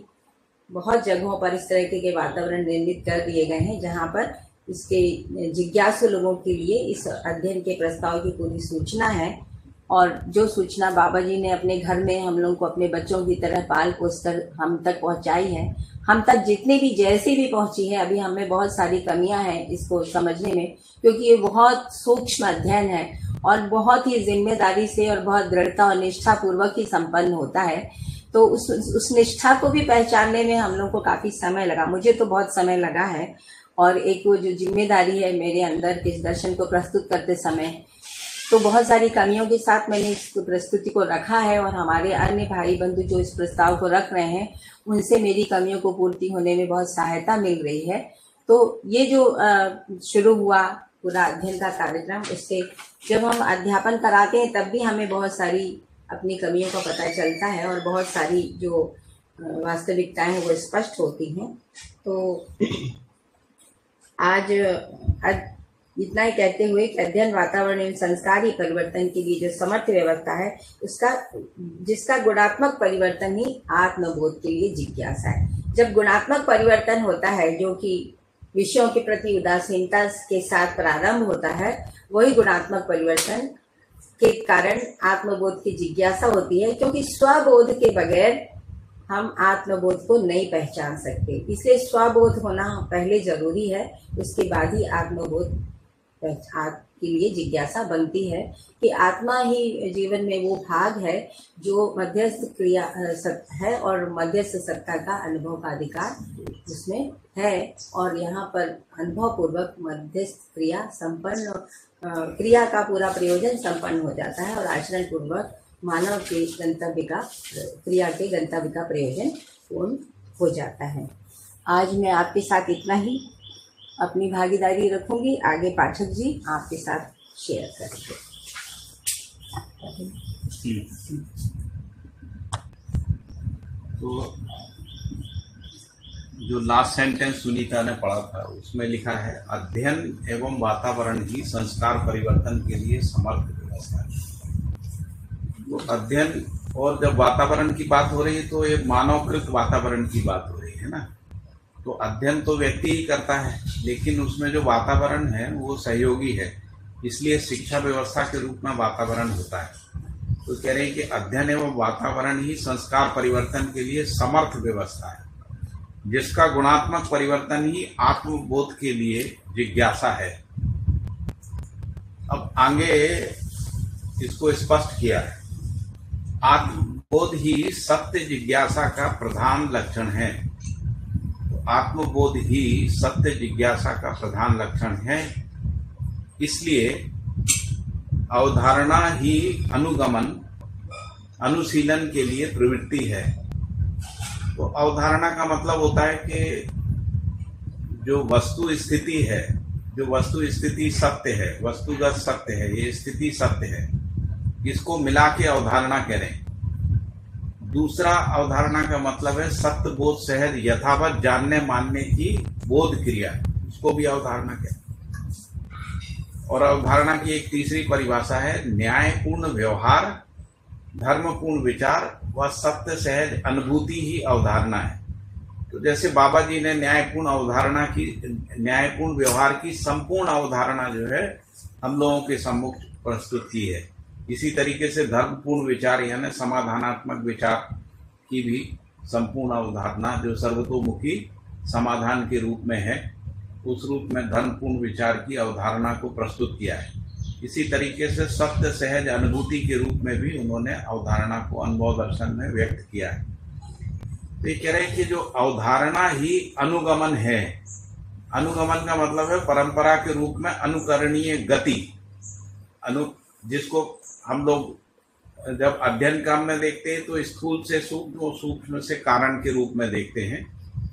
बहुत जगहों पर इस तरह के वातावरण निर्मित कर दिए गए हैं, जहां पर इसके जिज्ञासु लोगों के लिए इस अध्ययन के प्रस्ताव की पूरी सूचना है। और जो सूचना बाबा जी ने अपने घर में हम लोगों को अपने बच्चों की तरह पाल पोस कर हम तक पहुंचाई है, हम तक जितनी भी जैसी भी पहुंची है, अभी हमें बहुत सारी कमियां हैं इसको समझने में, क्योंकि ये बहुत सूक्ष्म अध्ययन है और बहुत ही जिम्मेदारी से और बहुत दृढ़ता और निष्ठा पूर्वक ही संपन्न होता है। तो उस निष्ठा को भी पहचानने में हम लोग को काफी समय लगा, मुझे तो बहुत समय लगा है। और एक वो जो जिम्मेदारी है मेरे अंदर इस दर्शन को प्रस्तुत करते समय, तो बहुत सारी कमियों के साथ मैंने इस प्रस्तुति को रखा है। और हमारे अन्य भाई बंधु जो इस प्रस्ताव को रख रहे हैं, उनसे मेरी कमियों को पूर्ति होने में बहुत सहायता मिल रही है। तो ये जो शुरू हुआ पूरा अध्ययन का कार्यक्रम, उससे जब हम अध्यापन कराते हैं तब भी हमें बहुत सारी अपनी कमियों का पता चलता है और बहुत सारी जो वास्तविकताएं हैं वो स्पष्ट होती हैं। तो आज इतना ही कहते हुए कि अध्ययन, वातावरण एवं संस्कार ही परिवर्तन के लिए जो समर्थ व्यवस्था है, उसका जिसका गुणात्मक परिवर्तन ही आत्मबोध के लिए जिज्ञासा है। जब गुणात्मक परिवर्तन होता है, जो कि विषयों के प्रति उदासीनता के साथ प्रारंभ होता है, वही गुणात्मक परिवर्तन के कारण आत्मबोध की जिज्ञासा होती है। क्योंकि स्वबोध के बगैर हम आत्मबोध को नहीं पहचान सकते, इसलिए स्वबोध होना पहले जरूरी है, उसके बाद ही आत्मबोध के लिए जिज्ञासा बनती है कि आत्मा ही जीवन में वो भाग है जो मध्यस्थ क्रिया है और मध्यस्थ सत्ता का अनुभव का अधिकार उसमें है। और यहाँ पर अनुभव पूर्वक मध्यस्थ क्रिया संपन्न, क्रिया का पूरा प्रयोजन संपन्न हो जाता है और आचरण पूर्वक मानव के गंतव्य का, क्रिया के गंतव्य का प्रयोजन पूर्ण हो जाता है। आज मैं आपके साथ इतना ही अपनी भागीदारी रखूंगी, आगे पाठक जी आपके साथ शेयर करेंगे। तो जो लास्ट सेंटेंस सुनीता ने पढ़ा था, उसमें लिखा है अध्ययन एवं वातावरण ही संस्कार परिवर्तन के लिए समर्थ व्यवस्था है। तो अध्ययन और जब वातावरण की बात हो रही है तो एक मानवकृत वातावरण की बात हो रही है ना। तो अध्ययन तो व्यक्ति ही करता है, लेकिन उसमें जो वातावरण है वो सहयोगी है, इसलिए शिक्षा व्यवस्था के रूप में वातावरण होता है। तो कह रहे हैं कि अध्ययन एवं वातावरण ही संस्कार परिवर्तन के लिए समर्थ व्यवस्था है, जिसका गुणात्मक परिवर्तन ही आत्मबोध के लिए जिज्ञासा है। अब आगे इसको स्पष्ट किया है, आत्मबोध ही सत्य जिज्ञासा का प्रधान लक्षण है। आत्मबोध ही सत्य जिज्ञासा का प्रधान लक्षण है, इसलिए अवधारणा ही अनुगमन, अनुशीलन के लिए प्रवृत्ति है। तो अवधारणा का मतलब होता है कि जो वस्तु स्थिति है, जो वस्तु स्थिति सत्य है, वस्तुगत सत्य है, ये स्थिति सत्य है, इसको मिला के अवधारणा करें। दूसरा अवधारणा का मतलब है सत्य बोध सहज यथावत जानने मानने की बोध क्रिया, उसको भी अवधारणा कहते हैं। और अवधारणा की एक तीसरी परिभाषा है न्यायपूर्ण व्यवहार, धर्मपूर्ण विचार व सत्य सहज अनुभूति ही अवधारणा है। तो जैसे बाबा जी ने न्यायपूर्ण अवधारणा की, न्यायपूर्ण व्यवहार की संपूर्ण अवधारणा जो है हम लोगों के सम्मुख प्रस्तुत की है, इसी तरीके से धर्मपूर्ण विचार यानी समाधानात्मक विचार की भी संपूर्ण अवधारणा जो सर्वतोमुखी समाधान के रूप में है, उस रूप में धर्मपूर्ण विचार की अवधारणा को प्रस्तुत किया है। इसी तरीके से सत्य सहज अनुभूति के रूप में भी उन्होंने अवधारणा को अनुभव दर्शन में व्यक्त किया है। तो ये कह रहे हैं कि जो अवधारणा ही अनुगमन है, अनुगमन का मतलब है परंपरा के रूप में अनुकरणीय गति, जिसको हम लोग जब अध्ययन क्रम में देखते हैं तो स्थूल से सूक्ष्म, सूक्ष्म से कारण के रूप में देखते हैं।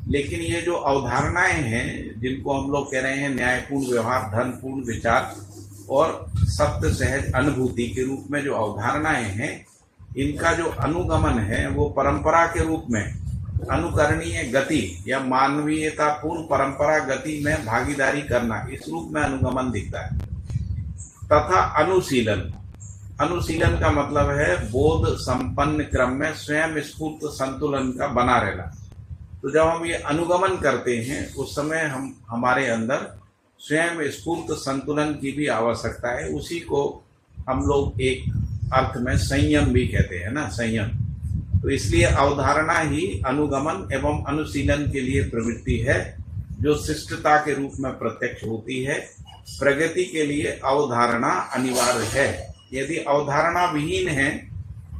लेकिन ये जो अवधारणाएं हैं जिनको हम लोग कह रहे हैं न्यायपूर्ण व्यवहार, धर्मपूर्ण विचार और सत्य सहज अनुभूति के रूप में जो अवधारणाएं हैं, इनका जो अनुगमन है वो परंपरा के रूप में अनुकरणीय गति या मानवीयतापूर्ण परंपरा गति में भागीदारी करना, इस रूप में अनुगमन दिखता है। तथा अनुशीलन, अनुशीलन का मतलब है बोध संपन्न क्रम में स्वयं स्फूर्त संतुलन का बना रहना। तो जब हम ये अनुगमन करते हैं उस समय हमारे अंदर स्वयं स्फूर्त संतुलन की भी आवश्यकता है। उसी को हम लोग एक अर्थ में संयम भी कहते हैं ना, संयम। तो इसलिए अवधारणा ही अनुगमन एवं अनुशीलन के लिए प्रवृत्ति है जो शिष्टता के रूप में प्रत्यक्ष होती है। प्रगति के लिए अवधारणा अनिवार्य है। यदि अवधारणा विहीन है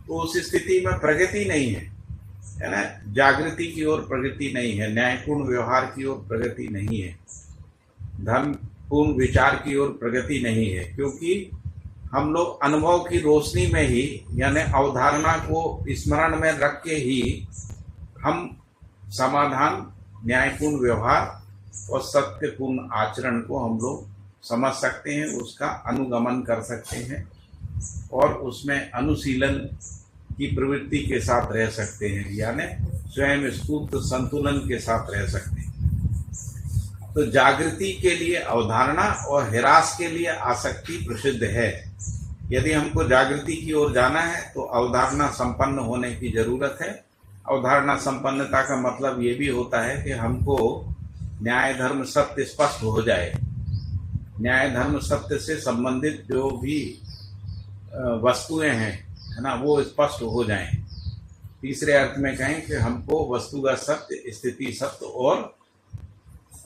तो उस स्थिति में प्रगति नहीं है ना, जागृति की ओर प्रगति नहीं है, न्यायपूर्ण व्यवहार की ओर प्रगति नहीं है, धर्मपूर्ण विचार की ओर प्रगति नहीं है। क्योंकि हम लोग अनुभव की रोशनी में ही, यानी अवधारणा को स्मरण में रख के ही हम समाधान, न्यायपूर्ण व्यवहार और सत्यपूर्ण आचरण को हम लोग समझ सकते हैं, उसका अनुगमन कर सकते हैं और उसमें अनुशीलन की प्रवृत्ति के साथ रह सकते हैं, यानी स्वयं स्फूर्त संतुलन के साथ रह सकते हैं। तो जागृति के लिए अवधारणा और हिरास के लिए आसक्ति प्रसिद्ध है। यदि हमको जागृति की ओर जाना है तो अवधारणा संपन्न होने की जरूरत है। अवधारणा संपन्नता का मतलब ये भी होता है कि हमको न्याय धर्म सत्य स्पष्ट हो जाए, न्याय धर्म सत्य से संबंधित जो भी वस्तुएं हैं, है ना, वो स्पष्ट हो जाएं। तीसरे अर्थ में कहें कि हमको वस्तुगत सत्य, स्थिति सत्य और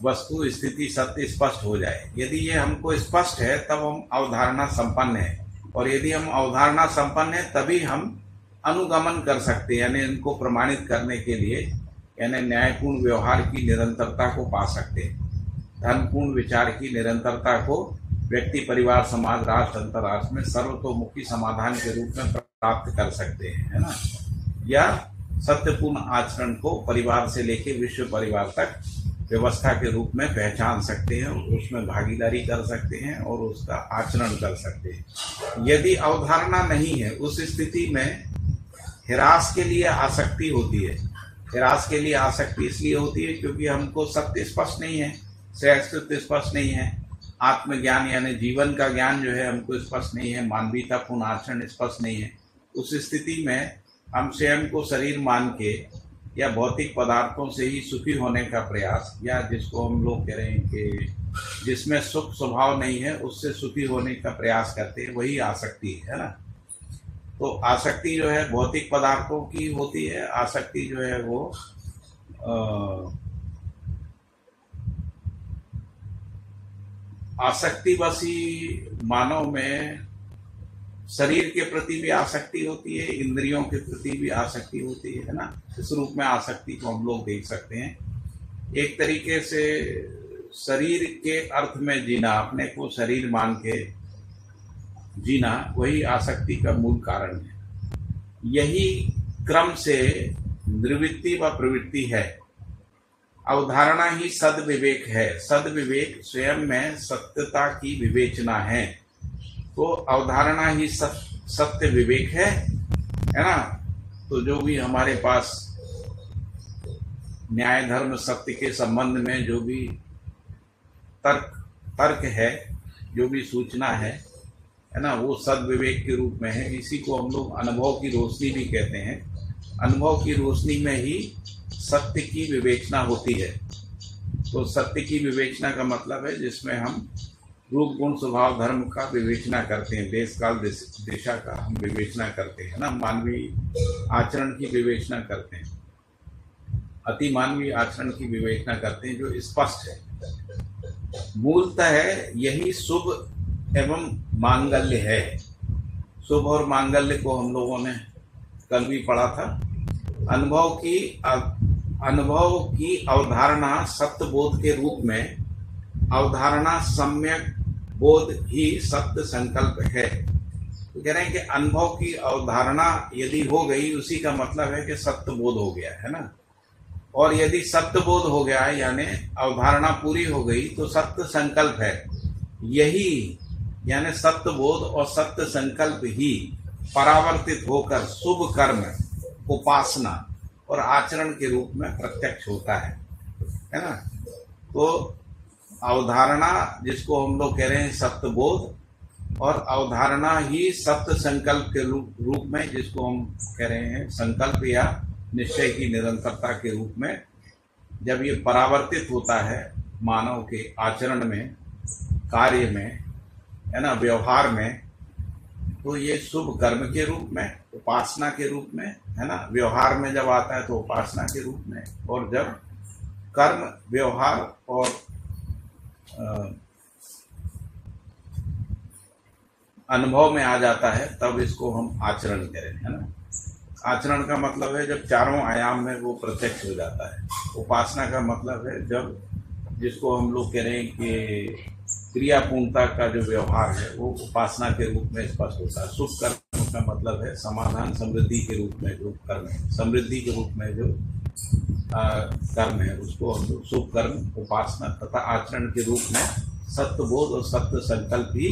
वस्तु स्थिति सत्य स्पष्ट हो जाए। यदि ये हमको स्पष्ट है तब हम अवधारणा संपन्न है, और यदि हम अवधारणा संपन्न है तभी हम अनुगमन कर सकते हैं, यानी इनको प्रमाणित करने के लिए, यानी न्यायपूर्ण व्यवहार की निरंतरता को पा सकते हैं, धर्मपूर्ण विचार की निरंतरता को व्यक्ति, परिवार, समाज, राष्ट्र, अंतर्राष्ट्र में सर्वतोमुखी समाधान के रूप में प्राप्त कर सकते हैं, है ना, या सत्यपूर्ण आचरण को परिवार से लेकर विश्व परिवार तक व्यवस्था के रूप में पहचान सकते हैं, उसमें भागीदारी कर सकते हैं और उसका आचरण कर सकते हैं। यदि अवधारणा नहीं है उस स्थिति में हिरास के लिए आसक्ति होती है। हिरास के लिए आसक्ति इसलिए होती है क्योंकि हमको सत्य स्पष्ट नहीं है, सहअस्तित्व स्पष्ट नहीं है, आत्मज्ञान यानी जीवन का ज्ञान जो है हमको स्पष्ट नहीं है, मानवीयतापूर्ण आचरण स्पष्ट नहीं है। उस स्थिति में हम स्वयं को शरीर मान के या भौतिक पदार्थों से ही सुखी होने का प्रयास, या जिसको हम लोग कह रहे हैं कि जिसमें सुख स्वभाव नहीं है उससे सुखी होने का प्रयास करते हैं, वही आसक्ति है ना। तो आसक्ति जो है भौतिक पदार्थों की होती है, आसक्ति जो है वो आसक्ति बस ही मानव में शरीर के प्रति भी आसक्ति होती है, इंद्रियों के प्रति भी आसक्ति होती है ना। इस रूप में आसक्ति को हम लोग देख सकते हैं। एक तरीके से शरीर के अर्थ में जीना, अपने को शरीर मान के जीना, वही आसक्ति का मूल कारण है। यही क्रम से निवृत्ति व प्रवृत्ति है। अवधारणा ही सद्विवेक है। सद्विवेक स्वयं में सत्यता की विवेचना है। तो अवधारणा ही सत्य विवेक है ना। तो जो भी हमारे पास न्याय धर्म सत्य के संबंध में जो भी तर्क है, जो भी सूचना है ना, वो सद्विवेक के रूप में है। इसी को हम लोग अनुभव की रोशनी भी कहते हैं। अनुभव की रोशनी में ही सत्य की विवेचना होती है। तो सत्य की विवेचना का मतलब है जिसमें हम रूप गुण स्वभाव धर्म का विवेचना करते हैं, देश काल दिशा का हम विवेचना करते हैं ना, मानवीय आचरण की विवेचना करते हैं, अति मानवीय आचरण की विवेचना करते हैं जो स्पष्ट है। मूलतः है यही शुभ एवं मांगल्य है। शुभ और मांगल्य को हम लोगों ने कल भी पढ़ा था। अनुभव की अवधारणा सत्य बोध के रूप में, अवधारणा सम्यक बोध ही सत्य संकल्प है। तो कह रहे हैं कि अनुभव की अवधारणा यदि हो गई, उसी का मतलब है कि सत्य बोध हो गया है ना। और यदि सत्य बोध हो गया है यानी अवधारणा पूरी हो गई तो सत्य संकल्प है। यही यानी सत्य बोध और सत्य संकल्प ही परावर्तित होकर शुभ कर्म, उपासना और आचरण के रूप में प्रत्यक्ष होता है ना। तो अवधारणा जिसको हम लोग कह रहे हैं सत्य बोध, और अवधारणा ही सत्य संकल्प के रूप में जिसको हम कह रहे हैं संकल्प या निश्चय की निरंतरता के रूप में, जब ये परावर्तित होता है मानव के आचरण में, कार्य में, है ना, व्यवहार में, तो ये शुभ कर्म के रूप में, उपासना के रूप में, है ना, व्यवहार में जब आता है तो उपासना के रूप में, और जब कर्म, व्यवहार और अनुभव में आ जाता है तब इसको हम आचरण करें, है ना। आचरण का मतलब है जब चारों आयाम में वो प्रत्यक्ष हो जाता है। उपासना का मतलब है जब, जिसको हम लोग कह रहे हैं कि क्रियापूर्णता का जो व्यवहार है वो उपासना के रूप में स्पष्ट होता है। शुभ कर्म का मतलब है समाधान, समृद्धि के रूप में जो कर्म है, समृद्धि के रूप में जो कर्म है उसको हम लोग शुभ कर्म, उपासना तथा आचरण के रूप में सत्य बोध और सत्य संकल्प ही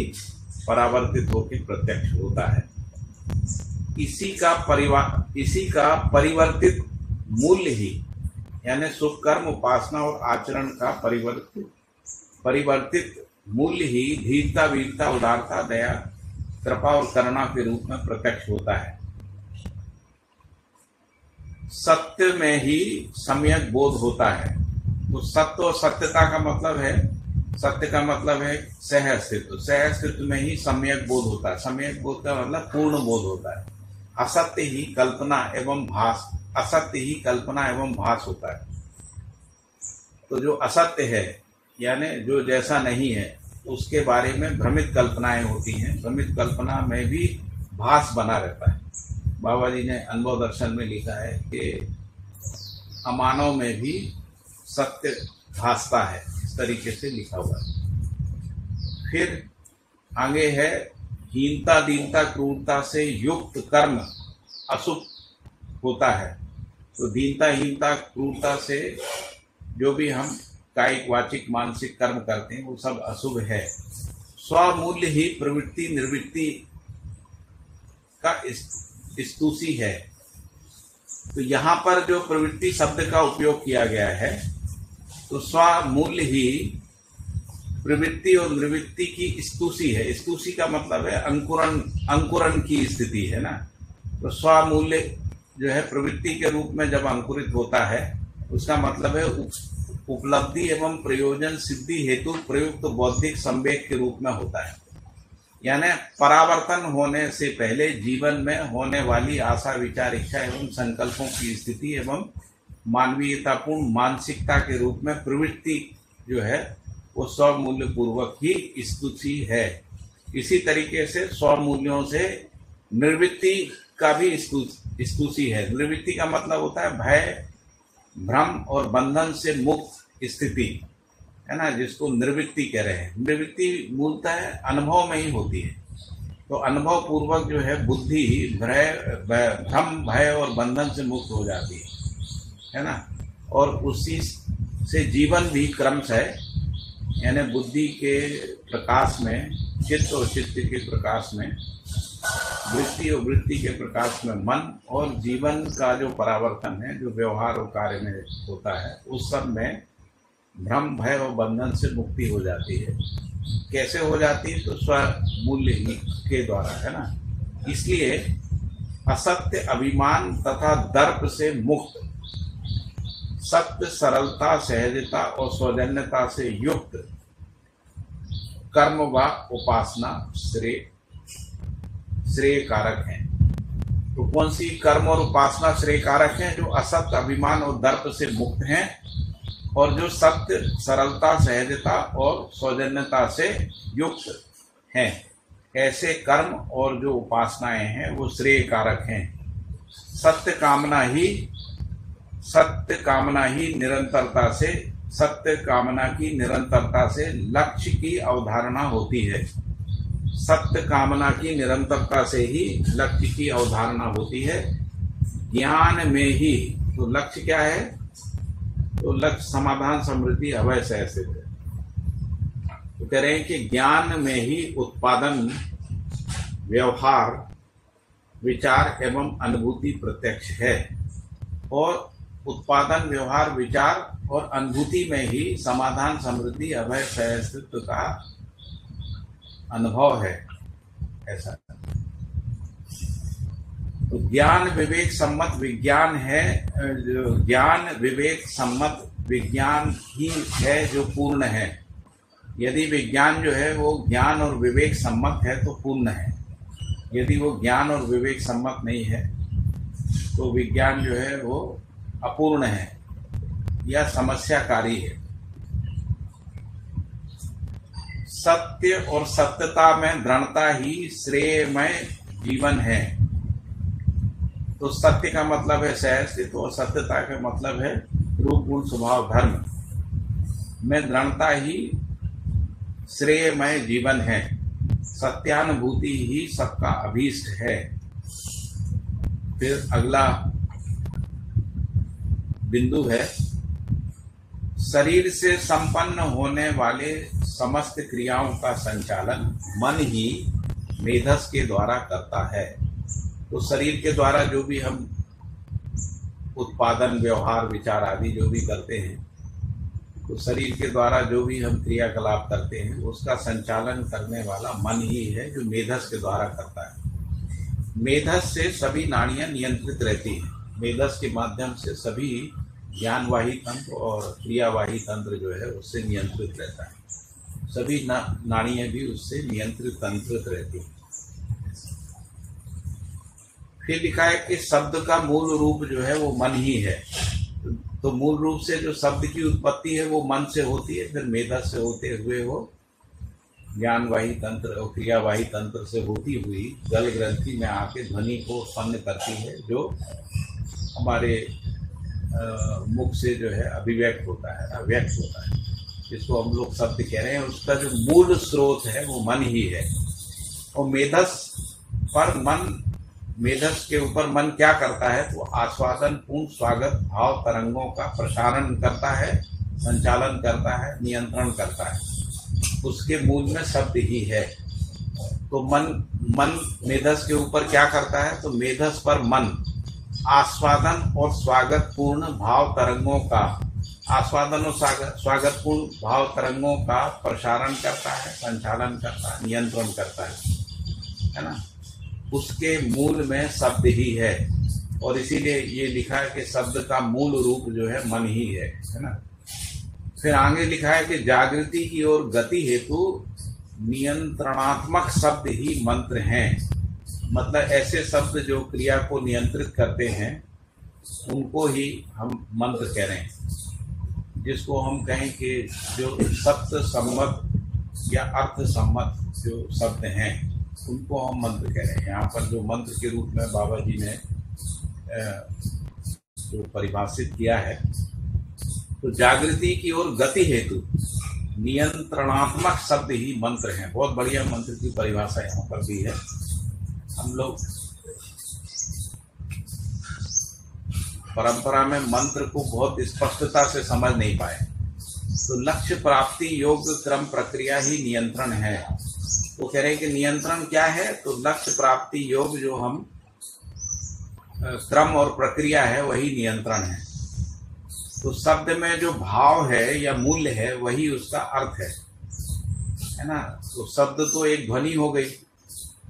परावर्तित होकर प्रत्यक्ष होता है। इसी का परिवर्तित मूल्य ही, यानी शुभ कर्म, उपासना और आचरण का परिवर्तित मूल्य ही धीरता, वीरता, उदारता, दया, कृपा और करुणा के रूप में प्रत्यक्ष होता है। सत्य में ही सम्यक बोध होता है। तो सत्य और सत्यता का मतलब है, सत्य का मतलब है सह अस्तित्व, सह अस्तित्व में ही सम्यक बोध होता है। सम्यक बोध का मतलब पूर्ण बोध होता है। असत्य ही कल्पना एवं भास, असत्य ही कल्पना एवं भास होता है। तो जो असत्य है यानी जो जैसा नहीं है उसके बारे में भ्रमित कल्पनाएं होती हैं। भ्रमित कल्पना में भी भास बना रहता है। बाबा जी ने अनुभव दर्शन में लिखा है कि अमानव में भी सत्य भासता है, इस तरीके से लिखा हुआ है। फिर आगे है हीनता, दीनता, क्रूरता से युक्त कर्म अशुभ होता है। तो दीनता, हीनता, क्रूरता से जो भी हम कायिक, वाचिक, मानसिक कर्म करते हैं वो सब अशुभ है। स्वमूल्य ही प्रवृत्ति निवृत्ति का स्तुति है। तो यहाँ पर जो प्रवृत्ति शब्द का उपयोग किया गया है, तो स्वमूल्य ही प्रवृत्ति और निवृत्ति की स्तुति है। स्तुति का मतलब है अंकुरन की स्थिति, है ना। तो स्वमूल्य जो है प्रवृत्ति के रूप में जब अंकुरित होता है उसका मतलब है उपलब्धि एवं प्रयोजन सिद्धि हेतु प्रयुक्त बौद्धिक संवेग के रूप में होता है। यानी परावर्तन होने से पहले जीवन में होने वाली आशा, विचार, इच्छा एवं संकल्पों की स्थिति एवं मानवीयतापूर्ण मानसिकता के रूप में प्रवृत्ति जो है वो स्वमूल्य पूर्वक ही स्तुति है। इसी तरीके से स्वमूल्यों से निवृत्ति का भी स्तुति है। निवृत्ति का मतलब होता है भय, भ्रम और बंधन से मुक्त स्थिति, है ना, जिसको निवृत्ति कह रहे हैं। निवृत्ति मूलतः अनुभव में ही होती है। तो अनुभव पूर्वक जो है बुद्धि भ्रम, भय और बंधन से मुक्त हो जाती है ना। और उसी से जीवन भी क्रमशः, यानी बुद्धि के प्रकाश में, चित्त और चित्त के प्रकाश में, वृत्ति और वृत्ति के प्रकाश में मन, और जीवन का जो परावर्तन है जो व्यवहार और कार्य में होता है उस सब में भ्रम, भय और बंधन से मुक्ति हो जाती है। कैसे हो जाती है? तो स्वमूल्य के द्वारा, है ना। इसलिए असत्य, अभिमान तथा दर्प से मुक्त, सत्य, सरलता, सहजता और सौजन्यता से युक्त कर्म व उपासना श्रेय कारक हैं। तो कौन सी कर्म और उपासना श्रेय कारक हैं? जो असत्य, अभिमान और दर्प से मुक्त हैं और जो सत्य, सरलता, सहजता और सौजन्यता से युक्त हैं। ऐसे कर्म और जो उपासनाएं हैं वो श्रेय कारक हैं। सत्य कामना की निरंतरता से लक्ष्य की अवधारणा होती है। सत्य कामना की निरंतरता से ही लक्ष्य की अवधारणा होती है। ज्ञान में ही, तो लक्ष्य क्या है? तो लक्ष्य समाधान, समृद्धि, अभय, सहसिद्ध। तो कह रहे हैं कि ज्ञान में ही उत्पादन, व्यवहार विचार एवं अनुभूति प्रत्यक्ष है, और उत्पादन, व्यवहार, विचार और अनुभूति में ही समाधान, समृद्धि, अभय, सहअस्तित्व का अनुभव है। ऐसा तो ज्ञान विवेक सम्मत विज्ञान है, ज्ञान विवेक सम्मत विज्ञान ही है जो पूर्ण है। यदि विज्ञान जो है वो ज्ञान और विवेक सम्मत है तो पूर्ण है। यदि वो ज्ञान और विवेक सम्मत नहीं है तो विज्ञान जो है वो अपूर्ण है या समस्याकारी है। सत्य और सत्यता में दृढ़ता ही श्रेयमय जीवन है। तो सत्य का मतलब है सहअस्तित्व और सत्यता का मतलब है रूप गुण स्वभाव धर्म में दृढ़ता ही श्रेयमय जीवन है। सत्यानुभूति ही सबका अभीष्ट है। फिर अगला बिंदु है, शरीर से संपन्न होने वाले समस्त क्रियाओं का संचालन मन ही मेधस के द्वारा करता है। तो शरीर के द्वारा जो भी हम उत्पादन, व्यवहार, विचार आदि जो भी करते हैं, तो शरीर के द्वारा जो भी हम क्रियाकलाप करते हैं उसका संचालन करने वाला मन ही है जो मेधस के द्वारा करता है। मेधस से सभी नाड़ियां नियंत्रित रहती हैं। मेधस के माध्यम से सभी ज्ञानवाही तंत्र और क्रियावाही तंत्र जो है उससे नियंत्रित रहता है। सभी नाड़ियां भी उससे नियंत्रित तंत्रित रहती हैं। फिर लिखा है कि शब्द का मूल रूप जो है वो मन ही है। तो मूल रूप से जो शब्द की उत्पत्ति है वो मन से होती है, फिर मेधस से होते हुए वो ज्ञानवाही तंत्र और क्रियावाही तंत्र से होती हुई गल ग्रंथि में आके ध्वनि को उत्पन्न करती है, जो हमारे मुख से जो है अभिव्यक्त होता है, व्यक्त होता है, जिसको हम लोग शब्द कह रहे हैं। उसका जो मूल स्रोत है वो मन ही है। और मेधस के ऊपर मन क्या करता है तो आस्वादन पूर्ण स्वागत भाव तरंगों का प्रसारण करता है, संचालन करता है, नियंत्रण करता है। उसके मूल में शब्द ही है। तो मन मेधस के ऊपर क्या करता है तो मेधस पर मन आस्वादन और स्वागत पूर्ण भाव तरंगों का, आस्वादन और स्वागत पूर्ण भाव तरंगों का प्रसारण करता है, संचालन करता है, नियंत्रण करता है ना। उसके मूल में शब्द ही है, और इसीलिए ये लिखा है कि शब्द का मूल रूप जो है मन ही है ना। फिर आगे लिखा है कि जागृति की ओर गति हेतु नियंत्रणात्मक शब्द ही मंत्र हैं। मतलब ऐसे शब्द जो क्रिया को नियंत्रित करते हैं उनको ही हम मंत्र कह रहे हैं। जिसको हम कहें कि जो सत्य सम्मत या अर्थ सम्मत जो शब्द हैं उनको हम मंत्र कह रहे हैं। यहाँ पर जो मंत्र के रूप में बाबा जी ने जो परिभाषित किया है, तो जागृति की ओर गति हेतु नियंत्रणात्मक शब्द ही मंत्र हैं। बहुत बढ़िया मंत्र की परिभाषा यहाँ पर भी है। हम लोग परंपरा में मंत्र को बहुत स्पष्टता से समझ नहीं पाए। तो लक्ष्य प्राप्ति योग क्रम प्रक्रिया ही नियंत्रण है। तो कह रहे हैं कि नियंत्रण क्या है तो लक्ष्य प्राप्ति योग जो हम क्रम और प्रक्रिया है वही नियंत्रण है। तो शब्द में जो भाव है या मूल्य है वही उसका अर्थ है ना। तो शब्द तो एक ध्वनि हो गई,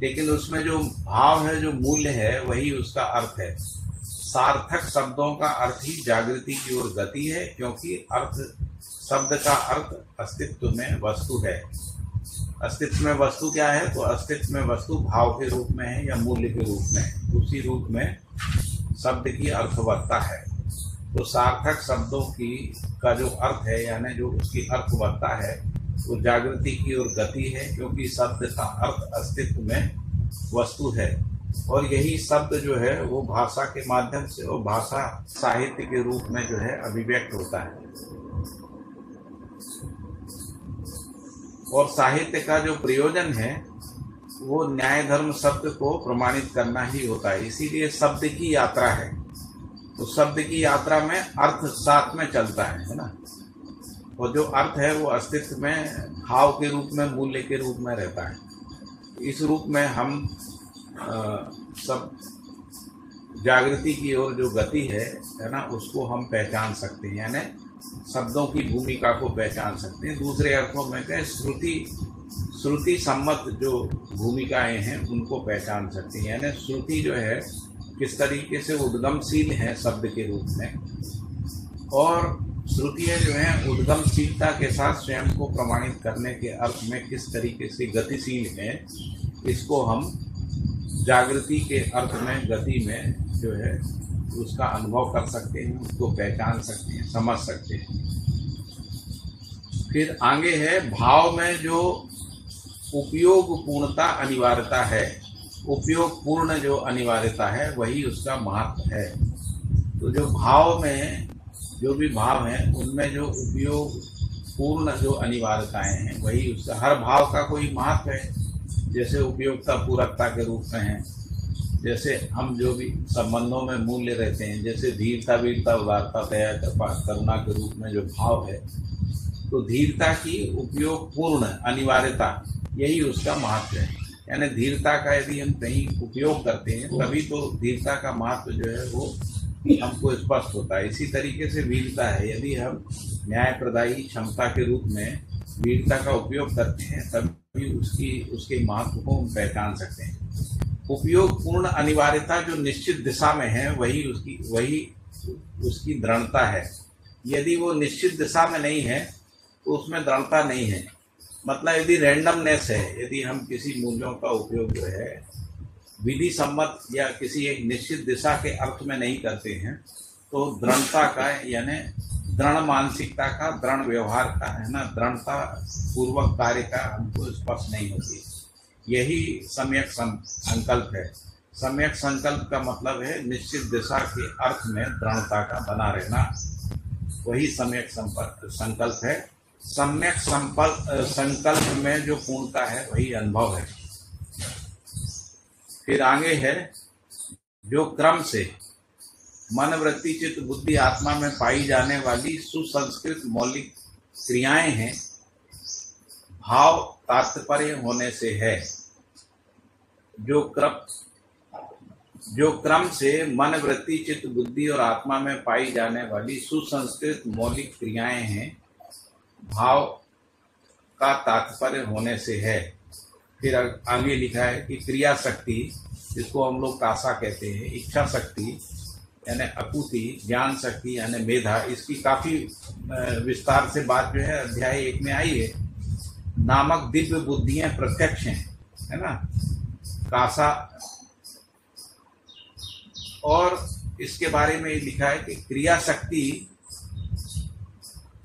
लेकिन उसमें जो भाव है, जो मूल्य है, वही उसका अर्थ है। सार्थक शब्दों का अर्थ ही जागृति की ओर गति है, क्योंकि अर्थ शब्द का अर्थ अस्तित्व में वस्तु है। अस्तित्व में वस्तु क्या है तो अस्तित्व में वस्तु भाव के रूप में है या मूल्य के रूप में है। उसी रूप में शब्द की अर्थवत्ता है। तो सार्थक शब्दों की का जो अर्थ है यानी जो उसकी अर्थवत्ता है वो जागृति की ओर गति है, क्योंकि शब्द का अर्थ अस्तित्व में वस्तु है। और यही शब्द जो है वो भाषा के माध्यम से और भाषा साहित्य के रूप में जो है अभिव्यक्त होता है। और साहित्य का जो प्रयोजन है वो न्याय धर्म शब्द को प्रमाणित करना ही होता है। इसीलिए शब्द की यात्रा है। तो शब्द की यात्रा में अर्थ साथ में चलता है ना। और जो अर्थ है वो अस्तित्व में भाव के रूप में, मूल्य के रूप में रहता है। इस रूप में हम सब जागृति की ओर जो गति है ना, उसको हम पहचान सकते हैं, यानी शब्दों की भूमिका को पहचान सकते हैं। दूसरे अर्थों में कहें श्रुति सम्मत जो भूमिकाएं हैं उनको पहचान सकते हैं, यानी श्रुति जो है किस तरीके से उद्गमशील है शब्द के रूप में, और श्रुतियाँ जो हैं उद्गमशीलता के साथ स्वयं को प्रमाणित करने के अर्थ में किस तरीके से गतिशील है, इसको हम जागृति के अर्थ में, गति में जो है उसका अनुभव कर सकते हैं, उसको पहचान सकते हैं, समझ सकते हैं। फिर आगे है भाव में जो उपयोग पूर्णता अनिवार्यता है, उपयोग पूर्ण जो अनिवार्यता है वही उसका महत्व है। तो जो भाव में जो भी भाव हैं उनमें जो उपयोग पूर्ण जो अनिवार्यताएं हैं वही उसका, हर भाव का कोई महत्व है। जैसे उपयोगिता पूरकता के रूप में है, जैसे हम जो भी संबंधों में मूल्य रहते हैं, जैसे धीरता, वीरता, उदारता, दया, कृपा, करुणा के रूप में जो भाव है, तो धीरता की उपयोग पूर्ण अनिवार्यता यही उसका महत्व है। यानी धीरता का यदि हम कहीं उपयोग करते हैं तभी तो धीरता का महत्व जो है वो हमको स्पष्ट होता है। इसी तरीके से वीरता है, यदि हम न्यायप्रदायी क्षमता के रूप में वीरता का उपयोग करते हैं तभी उसके महत्व को हम पहचान सकते हैं। उपयोग पूर्ण अनिवार्यता जो निश्चित दिशा में है वही उसकी दृढ़ता है। यदि वो निश्चित दिशा में नहीं है तो उसमें दृढ़ता नहीं है। मतलब यदि रैंडमनेस है, यदि हम किसी मूल्यों का उपयोग जो है विधि सम्मत या किसी एक निश्चित दिशा के अर्थ में नहीं करते हैं तो दृढ़ता का, यानी दृढ़ मानसिकता का, दृढ़ व्यवहार का, है ना, दृढ़ता पूर्वक कार्य का हमको स्पर्श नहीं होती। यही सम्यक संकल्प है। सम्यक संकल्प का मतलब है निश्चित दिशा के अर्थ में दृढ़ता का बना रहना, वही सम्यक संकल्प है। सम्यक संकल्प में जो पूर्णता है वही अनुभव है। फिर आगे है जो क्रम से मन, वृत्ति, चित्त, बुद्धि, आत्मा में पाई जाने वाली सुसंस्कृत मौलिक क्रियाएं हैं, भाव तात्पर्य होने से है। जो क्रम से मन, वृत्ति, चित्त, बुद्धि और आत्मा में पाई जाने वाली सुसंस्कृत मौलिक क्रियाएं हैं, भाव का तात्पर्य होने से है। फिर आगे लिखा है कि क्रिया शक्ति, जिसको हम लोग कासा कहते हैं, इच्छा शक्ति यानी अकुति, ज्ञान शक्ति यानी मेधा, इसकी काफी विस्तार से बात जो है अध्याय 1 में आई है। नामक दिव्य बुद्धियां प्रत्यक्ष हैं, है ना, कासा। और इसके बारे में लिखा है कि क्रिया शक्ति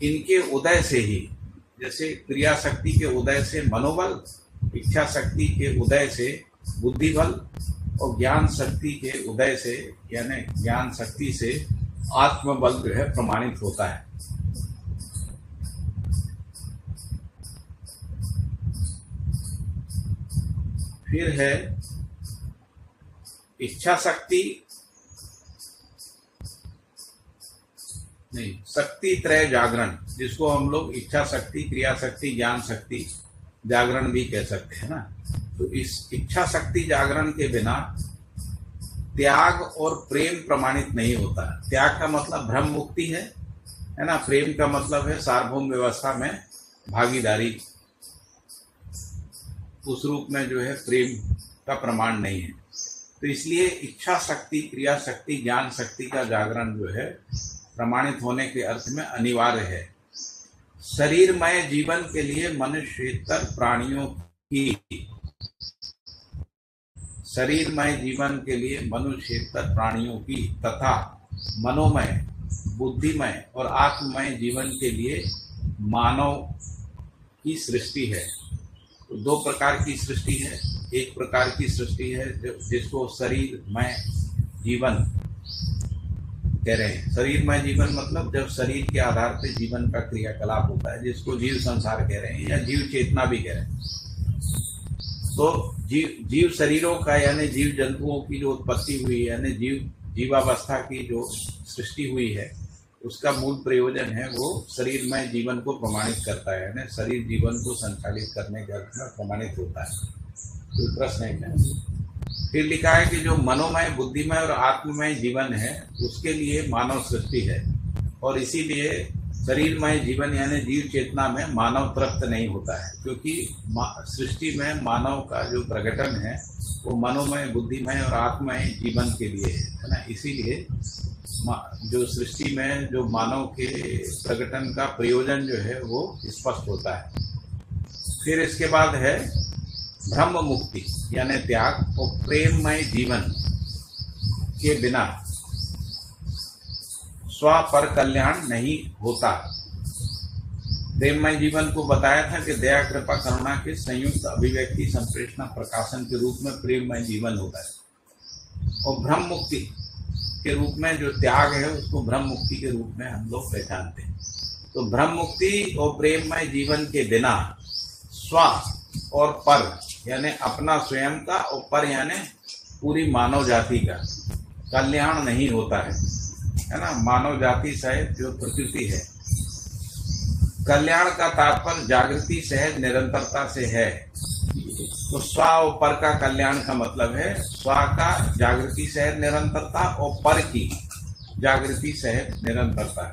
इनके उदय से ही, जैसे क्रिया शक्ति के उदय से मनोबल, इच्छा शक्ति के उदय से बुद्धि बल और ज्ञान शक्ति के उदय से यानी ज्ञान शक्ति से आत्मबल जो है प्रमाणित होता है। फिर है इच्छा शक्ति, नहीं, शक्ति त्रय जागरण, जिसको हम लोग इच्छा शक्ति, क्रिया शक्ति, ज्ञान शक्ति, जागरण भी कह सकते हैं ना। तो इस इच्छा शक्ति जागरण के बिना त्याग और प्रेम प्रमाणित नहीं होता। त्याग का मतलब भ्रम मुक्ति है ना। प्रेम का मतलब है सार्वभौम व्यवस्था में भागीदारी। उस रूप में जो है प्रेम का प्रमाण नहीं है। तो इसलिए इच्छा शक्ति, क्रिया शक्ति, ज्ञान शक्ति का जागरण जो है प्रमाणित होने के अर्थ में अनिवार्य है। शरीरमय जीवन के लिए मनुष्येतर प्राणियों की, शरीरमय जीवन के लिए मनुष्येतर प्राणियों की तथा मनोमय, बुद्धिमय और आत्ममय जीवन के लिए मानव की सृष्टि है। तो 2 प्रकार की सृष्टि है। एक प्रकार की सृष्टि है जिसको शरीरमय जीवन कह रहे हैं। शरीरमय जीवन मतलब जब शरीर के आधार पर जीवन का क्रियाकलाप होता है, जिसको जीव संसार कह रहे हैं या जीव चेतना भी कह रहे हैं। तो जीव शरीरों का यानी जीव जंतुओं की जो उत्पत्ति हुई है, यानी जीवावस्था की जो सृष्टि हुई है, उसका मूल प्रयोजन है वो शरीरमय जीवन को प्रमाणित करता है, यानी शरीर जीवन को संचालित करने के अर्थ में प्रमाणित होता है। तो प्रश्न है क्या? फिर लिखा है कि जो मनोमय, बुद्धिमय और आत्ममय जीवन है उसके लिए मानव सृष्टि है, और इसीलिए शरीरमय जीवन यानी जीव चेतना में मानव तृप्त नहीं होता है, क्योंकि सृष्टि में मानव का जो प्रकटन है वो मनोमय, बुद्धिमय और आत्ममय जीवन के लिए है ना। इसीलिए जो सृष्टि में जो मानव के प्रकटन का प्रयोजन जो है वो स्पष्ट होता है। फिर इसके बाद है ब्रह्म मुक्ति यानी त्याग और प्रेममय जीवन के बिना स्व पर कल्याण नहीं होता। प्रेममय जीवन को बताया था कि दया, कृपा, करुणा के संयुक्त अभिव्यक्ति, संप्रेषणा, प्रकाशन के रूप में प्रेममय जीवन होता है, और ब्रह्म मुक्ति के रूप में जो त्याग है उसको ब्रह्म मुक्ति के रूप में हम लोग पहचानते हैं। तो ब्रह्म मुक्ति और प्रेममय जीवन के बिना स्व और पर यानी अपना स्वयं का और पर यानी पूरी मानव जाति का कल्याण नहीं होता है ना। मानव जाति सहित जो प्रकृति है, कल्याण का तात्पर्य जागृति सहज निरंतरता से है। तो स्व और पर का कल्याण का मतलब है स्व का जागृति सहज निरंतरता और पर की जागृति सहज निरंतरता।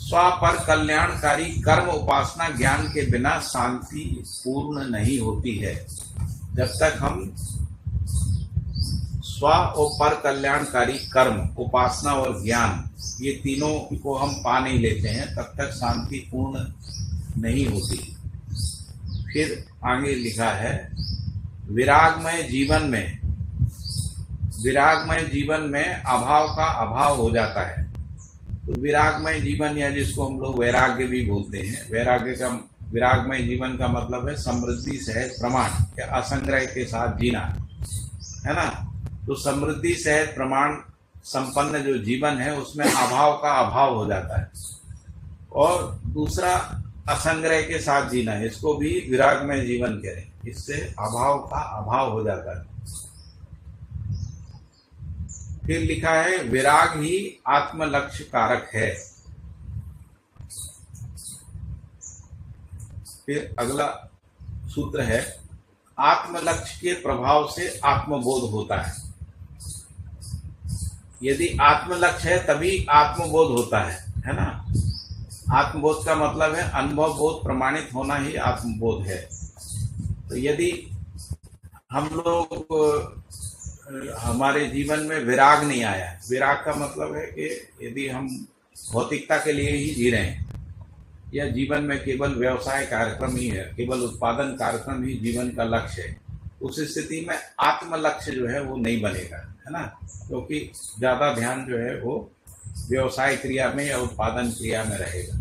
स्व पर कल्याणकारी कर्म, उपासना, ज्ञान के बिना शांति पूर्ण नहीं होती है। जब तक हम स्व और पर कल्याणकारी कर्म, उपासना और ज्ञान ये तीनों को हम पा नहीं लेते हैं तब तक शांति पूर्ण नहीं होती। फिर आगे लिखा है विरागमय जीवन में अभाव का अभाव हो जाता है। तो विरागमय जीवन या जिसको हम लोग वैराग्य भी बोलते हैं, विरागमय जीवन का मतलब है समृद्धि सहज प्रमाण या असंग्रह के साथ जीना, है ना। तो समृद्धि सहज प्रमाण संपन्न जो जीवन है उसमें अभाव का अभाव हो जाता है, और दूसरा असंग्रह के साथ जीना, इसको भी विरागमय जीवन कह रहे हैं, इससे अभाव का अभाव हो जाता है। फिर लिखा है विराग ही आत्म लक्ष्य कारक है। फिर अगला सूत्र है आत्म लक्ष्य के प्रभाव से आत्मबोध होता है। यदि आत्म लक्ष्य है तभी आत्मबोध होता है ना। आत्मबोध का मतलब है अनुभव बोध प्रमाणित होना ही आत्मबोध है। तो यदि हम लोग हमारे जीवन में विराग नहीं आया, विराग का मतलब है कि यदि हम भौतिकता के लिए ही जी रहे हैं या जीवन में केवल व्यवसाय कार्यक्रम ही है, केवल उत्पादन कार्यक्रम ही जीवन का लक्ष्य है, उस स्थिति में आत्म लक्ष्य जो है वो नहीं बनेगा, है ना। क्योंकि ज्यादा ध्यान जो है वो व्यवसाय क्रिया में या उत्पादन क्रिया में रहेगा,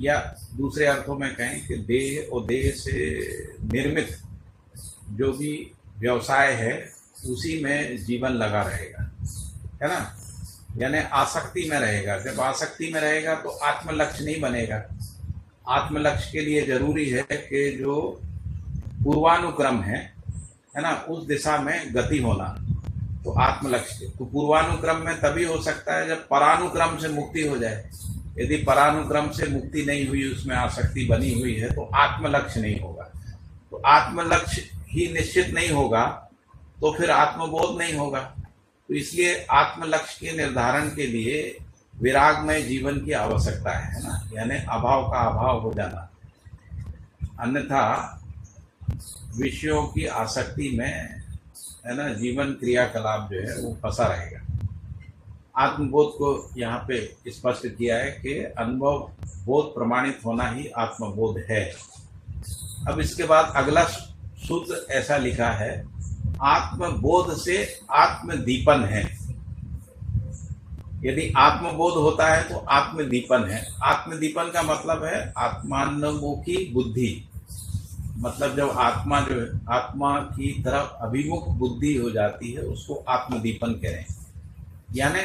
या दूसरे अर्थों में कहें कि देह और देह से निर्मित जो भी व्यवसाय है उसी में जीवन लगा रहेगा, है ना। यानी आसक्ति में रहेगा। जब आसक्ति में रहेगा तो आत्म लक्ष्य नहीं बनेगा। आत्म लक्ष्य के लिए जरूरी है कि जो पूर्वानुक्रम है ना, उस दिशा में गति होना। तो आत्म लक्ष्य तो पूर्वानुक्रम में तभी हो सकता है जब परानुक्रम से मुक्ति हो जाए। यदि परानुक्रम से मुक्ति नहीं हुई, उसमें आसक्ति बनी हुई है, तो आत्म लक्ष्य नहीं होगा। तो आत्म लक्ष्य ही निश्चित नहीं होगा तो फिर आत्मबोध नहीं होगा। तो इसलिए आत्म लक्ष्य के निर्धारण के लिए विरागमय जीवन की आवश्यकता है ना, यानी अभाव का अभाव हो जाना। अन्यथा विषयों की आसक्ति में, है ना, जीवन क्रियाकलाप जो है वो फंसा रहेगा। आत्मबोध को यहाँ पे स्पष्ट किया है कि अनुभव बोध प्रमाणित होना ही आत्मबोध है। अब इसके बाद अगला सूत्र ऐसा लिखा है आत्मबोध से आत्मदीपन है। यदि आत्मबोध होता है तो आत्मदीपन है। आत्मदीपन का मतलब है आत्मान्मुखी बुद्धि, मतलब जब आत्मा जो है आत्मा की तरफ अभिमुख बुद्धि हो जाती है उसको आत्मदीपन करें। यानी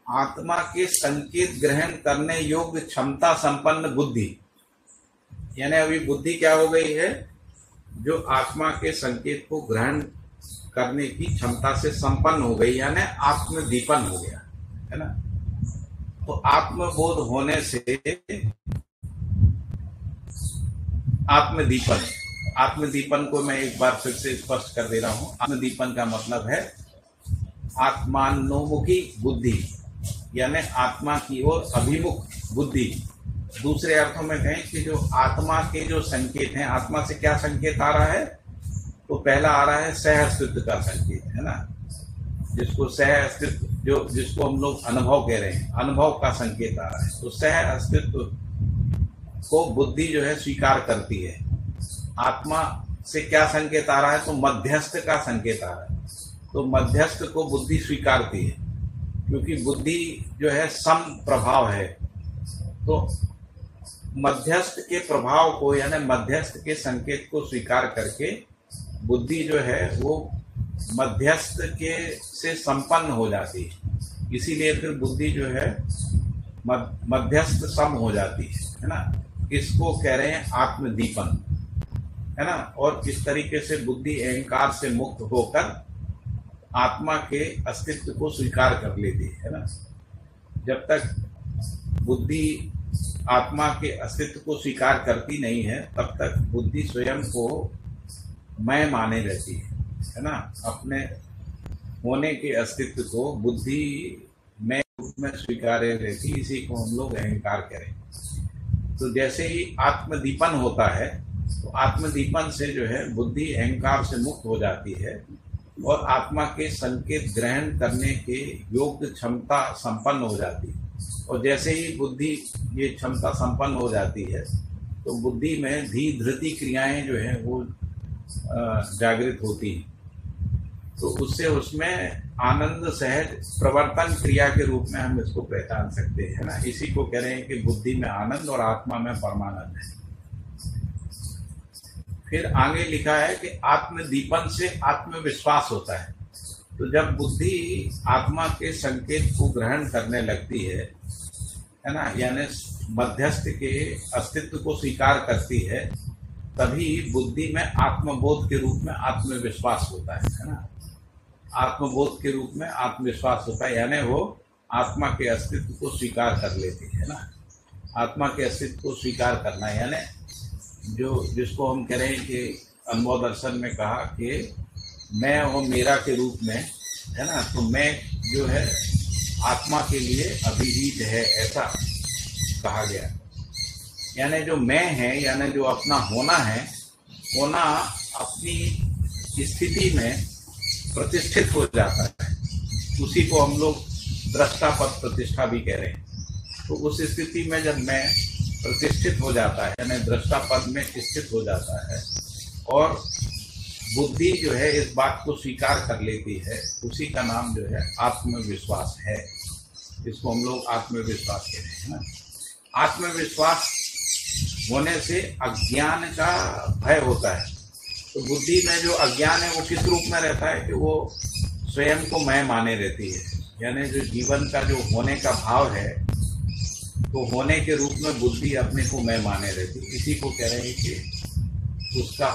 आत्मा के संकेत ग्रहण करने योग्य क्षमता संपन्न बुद्धि। यानी अभी बुद्धि क्या हो गई है, जो आत्मा के संकेत को ग्रहण करने की क्षमता से संपन्न हो गई, यानी आत्मदीपन हो गया, है ना। तो आत्मबोध होने से आत्मदीपन, आत्मदीपन को मैं एक बार फिर से स्पष्ट कर दे रहा हूं। आत्मदीपन का मतलब है आत्मान्नोमुखी बुद्धि, यानी आत्मा की ओर अभिमुख बुद्धि। दूसरे अर्थों में कहें कि जो आत्मा के जो संकेत हैं, आत्मा से क्या संकेत आ रहा है, तो पहला आ रहा है सह अस्तित्व का संकेत, है ना, जिसको सह अस्तित्व, जो जिसको हम लोग अनुभव कह रहे हैं, अनुभव का संकेत आ रहा है। तो सह अस्तित्व को बुद्धि जो है स्वीकार करती है। आत्मा से क्या संकेत आ रहा है, तो मध्यस्थ का संकेत आ रहा है, तो मध्यस्थ को बुद्धि स्वीकारती है, क्योंकि बुद्धि जो है सम प्रभाव है। तो मध्यस्थ के प्रभाव को, यानी मध्यस्थ के संकेत को स्वीकार करके बुद्धि जो है वो मध्यस्थ के से संपन्न हो जाती है। इसीलिए फिर बुद्धि जो है मध्यस्थ सम हो जाती है ना। इसको कह रहे हैं आत्मदीपन, है ना। और इस तरीके से बुद्धि अहंकार से मुक्त होकर आत्मा के अस्तित्व को स्वीकार कर लेती है ना। जब तक बुद्धि आत्मा के अस्तित्व को स्वीकार करती नहीं है, तब तक बुद्धि स्वयं को मैं माने रहती है ना। अपने होने के अस्तित्व को बुद्धि मैं रूप में स्वीकारे रहती, इसी को हम लोग अहंकार करें। तो जैसे ही आत्मदीपन होता है, तो आत्मदीपन से जो है बुद्धि अहंकार से मुक्त हो जाती है और आत्मा के संकेत ग्रहण करने के योग्य क्षमता संपन्न हो जाती है। और जैसे ही बुद्धि ये क्षमता संपन्न हो जाती है, तो बुद्धि में धी धृति क्रियाएं जो है वो जागृत होती हैं। तो उससे उसमें आनंद सहज प्रवर्तन क्रिया के रूप में हम इसको पहचान सकते हैं ना। इसी को कह रहे हैं कि बुद्धि में आनंद और आत्मा में परमानंद है। फिर आगे लिखा है कि आत्मदीपन से आत्मविश्वास होता है। तो जब बुद्धि आत्मा के संकेत को ग्रहण करने लगती है ना, यानी मध्यस्थ के अस्तित्व को स्वीकार करती है, तभी बुद्धि में आत्मबोध के रूप में आत्मविश्वास होता है ना। आत्मबोध के रूप में आत्मविश्वास होता है, यानी वो आत्मा के अस्तित्व को स्वीकार कर लेती है ना। आत्मा के अस्तित्व को स्वीकार करना, यानी जो जिसको हम कह रहे हैं कि अनुभव दर्शन में कहा कि मैं और मेरा के रूप में, है ना। तो मैं जो है आत्मा के लिए अभिहित है, ऐसा कहा गया। यानी जो मैं है, यानी जो अपना होना है, होना अपनी स्थिति में प्रतिष्ठित हो जाता है। उसी को हम लोग दृष्टा पद प्रतिष्ठा भी कह रहे हैं। तो उस स्थिति में जब मैं प्रतिष्ठित हो जाता है, यानी दृष्टा पद में स्थित हो जाता है, और बुद्धि जो है इस बात को स्वीकार कर लेती है, उसी का नाम जो है आत्मविश्वास है। इसको हम लोग आत्मविश्वास कह रहे हैं ना। आत्मविश्वास होने से अज्ञान का भय होता है। तो बुद्धि में जो अज्ञान है वो किस रूप में रहता है कि वो स्वयं को मैं माने रहती है। यानी जो जीवन का जो होने का भाव है, तो होने के रूप में बुद्धि अपने को मैं माने रहती है। इसी को कह रहे हैं कि उसका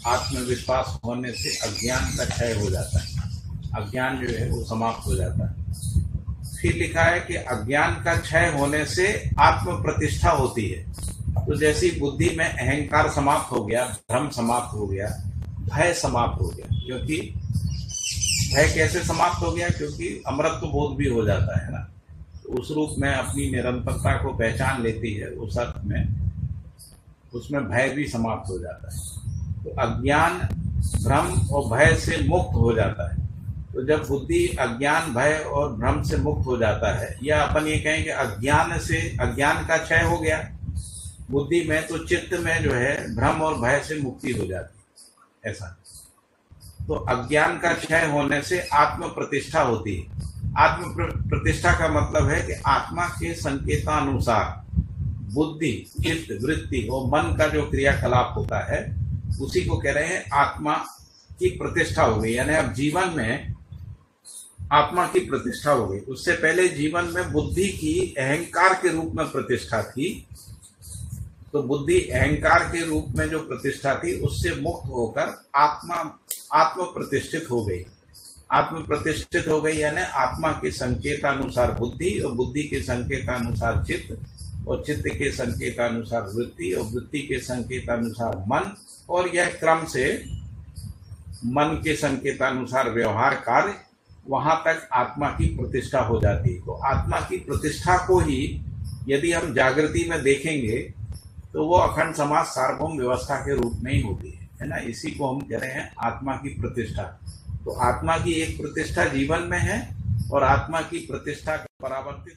आत्मविश्वास होने से अज्ञान का क्षय हो जाता है, अज्ञान जो है वो समाप्त हो जाता है। फिर लिखा है कि अज्ञान का क्षय होने से आत्म प्रतिष्ठा होती है। तो जैसी बुद्धि में अहंकार समाप्त हो गया, भ्रम समाप्त हो गया, भय समाप्त हो गया। क्योंकि भय कैसे समाप्त हो गया? क्योंकि अमृत बोध भी हो जाता है ना। तो उस रूप में अपनी निरंतरता को पहचान लेती है, उस अर्थ में उसमें भय भी समाप्त हो जाता है। तो अज्ञान, भ्रम और भय से मुक्त हो जाता है। तो जब बुद्धि अज्ञान, भय और भ्रम से मुक्त हो जाता है, या अपन ये कहें कि अज्ञान का क्षय हो गया बुद्धि में, तो चित्त में जो है भ्रम और भय से मुक्ति हो जाती है, ऐसा। तो अज्ञान का क्षय होने से आत्म प्रतिष्ठा होती है। आत्म प्रतिष्ठा का मतलब है कि आत्मा के संकेतानुसार बुद्धि, चित्त, वृत्ति और मन का जो क्रियाकलाप होता है, उसी को कह रहे हैं आत्मा की प्रतिष्ठा हो गई। यानी अब जीवन में आत्मा की प्रतिष्ठा हो गई। उससे पहले जीवन में बुद्धि की अहंकार के रूप में प्रतिष्ठा थी। तो बुद्धि अहंकार के रूप में जो प्रतिष्ठा थी, उससे मुक्त होकर आत्म प्रतिष्ठित हो गई। आत्म प्रतिष्ठित हो गई, यानी आत्मा के संकेतानुसार बुद्धि और बुद्धि के संकेतानुसार चित्त और चित्त के संकेतानुसार वृत्ति और वृत्ति के संकेतानुसार मन, और यह क्रम से मन के संकेतानुसार व्यवहार कार्य, वहां तक आत्मा की प्रतिष्ठा हो जाती है। तो आत्मा की प्रतिष्ठा को ही यदि हम जागृति में देखेंगे तो वो अखंड समाज सार्वभौम व्यवस्था के रूप में ही होती है ना। इसी को हम कह रहे हैं आत्मा की प्रतिष्ठा। तो आत्मा की एक प्रतिष्ठा जीवन में है और आत्मा की प्रतिष्ठा परावर्तित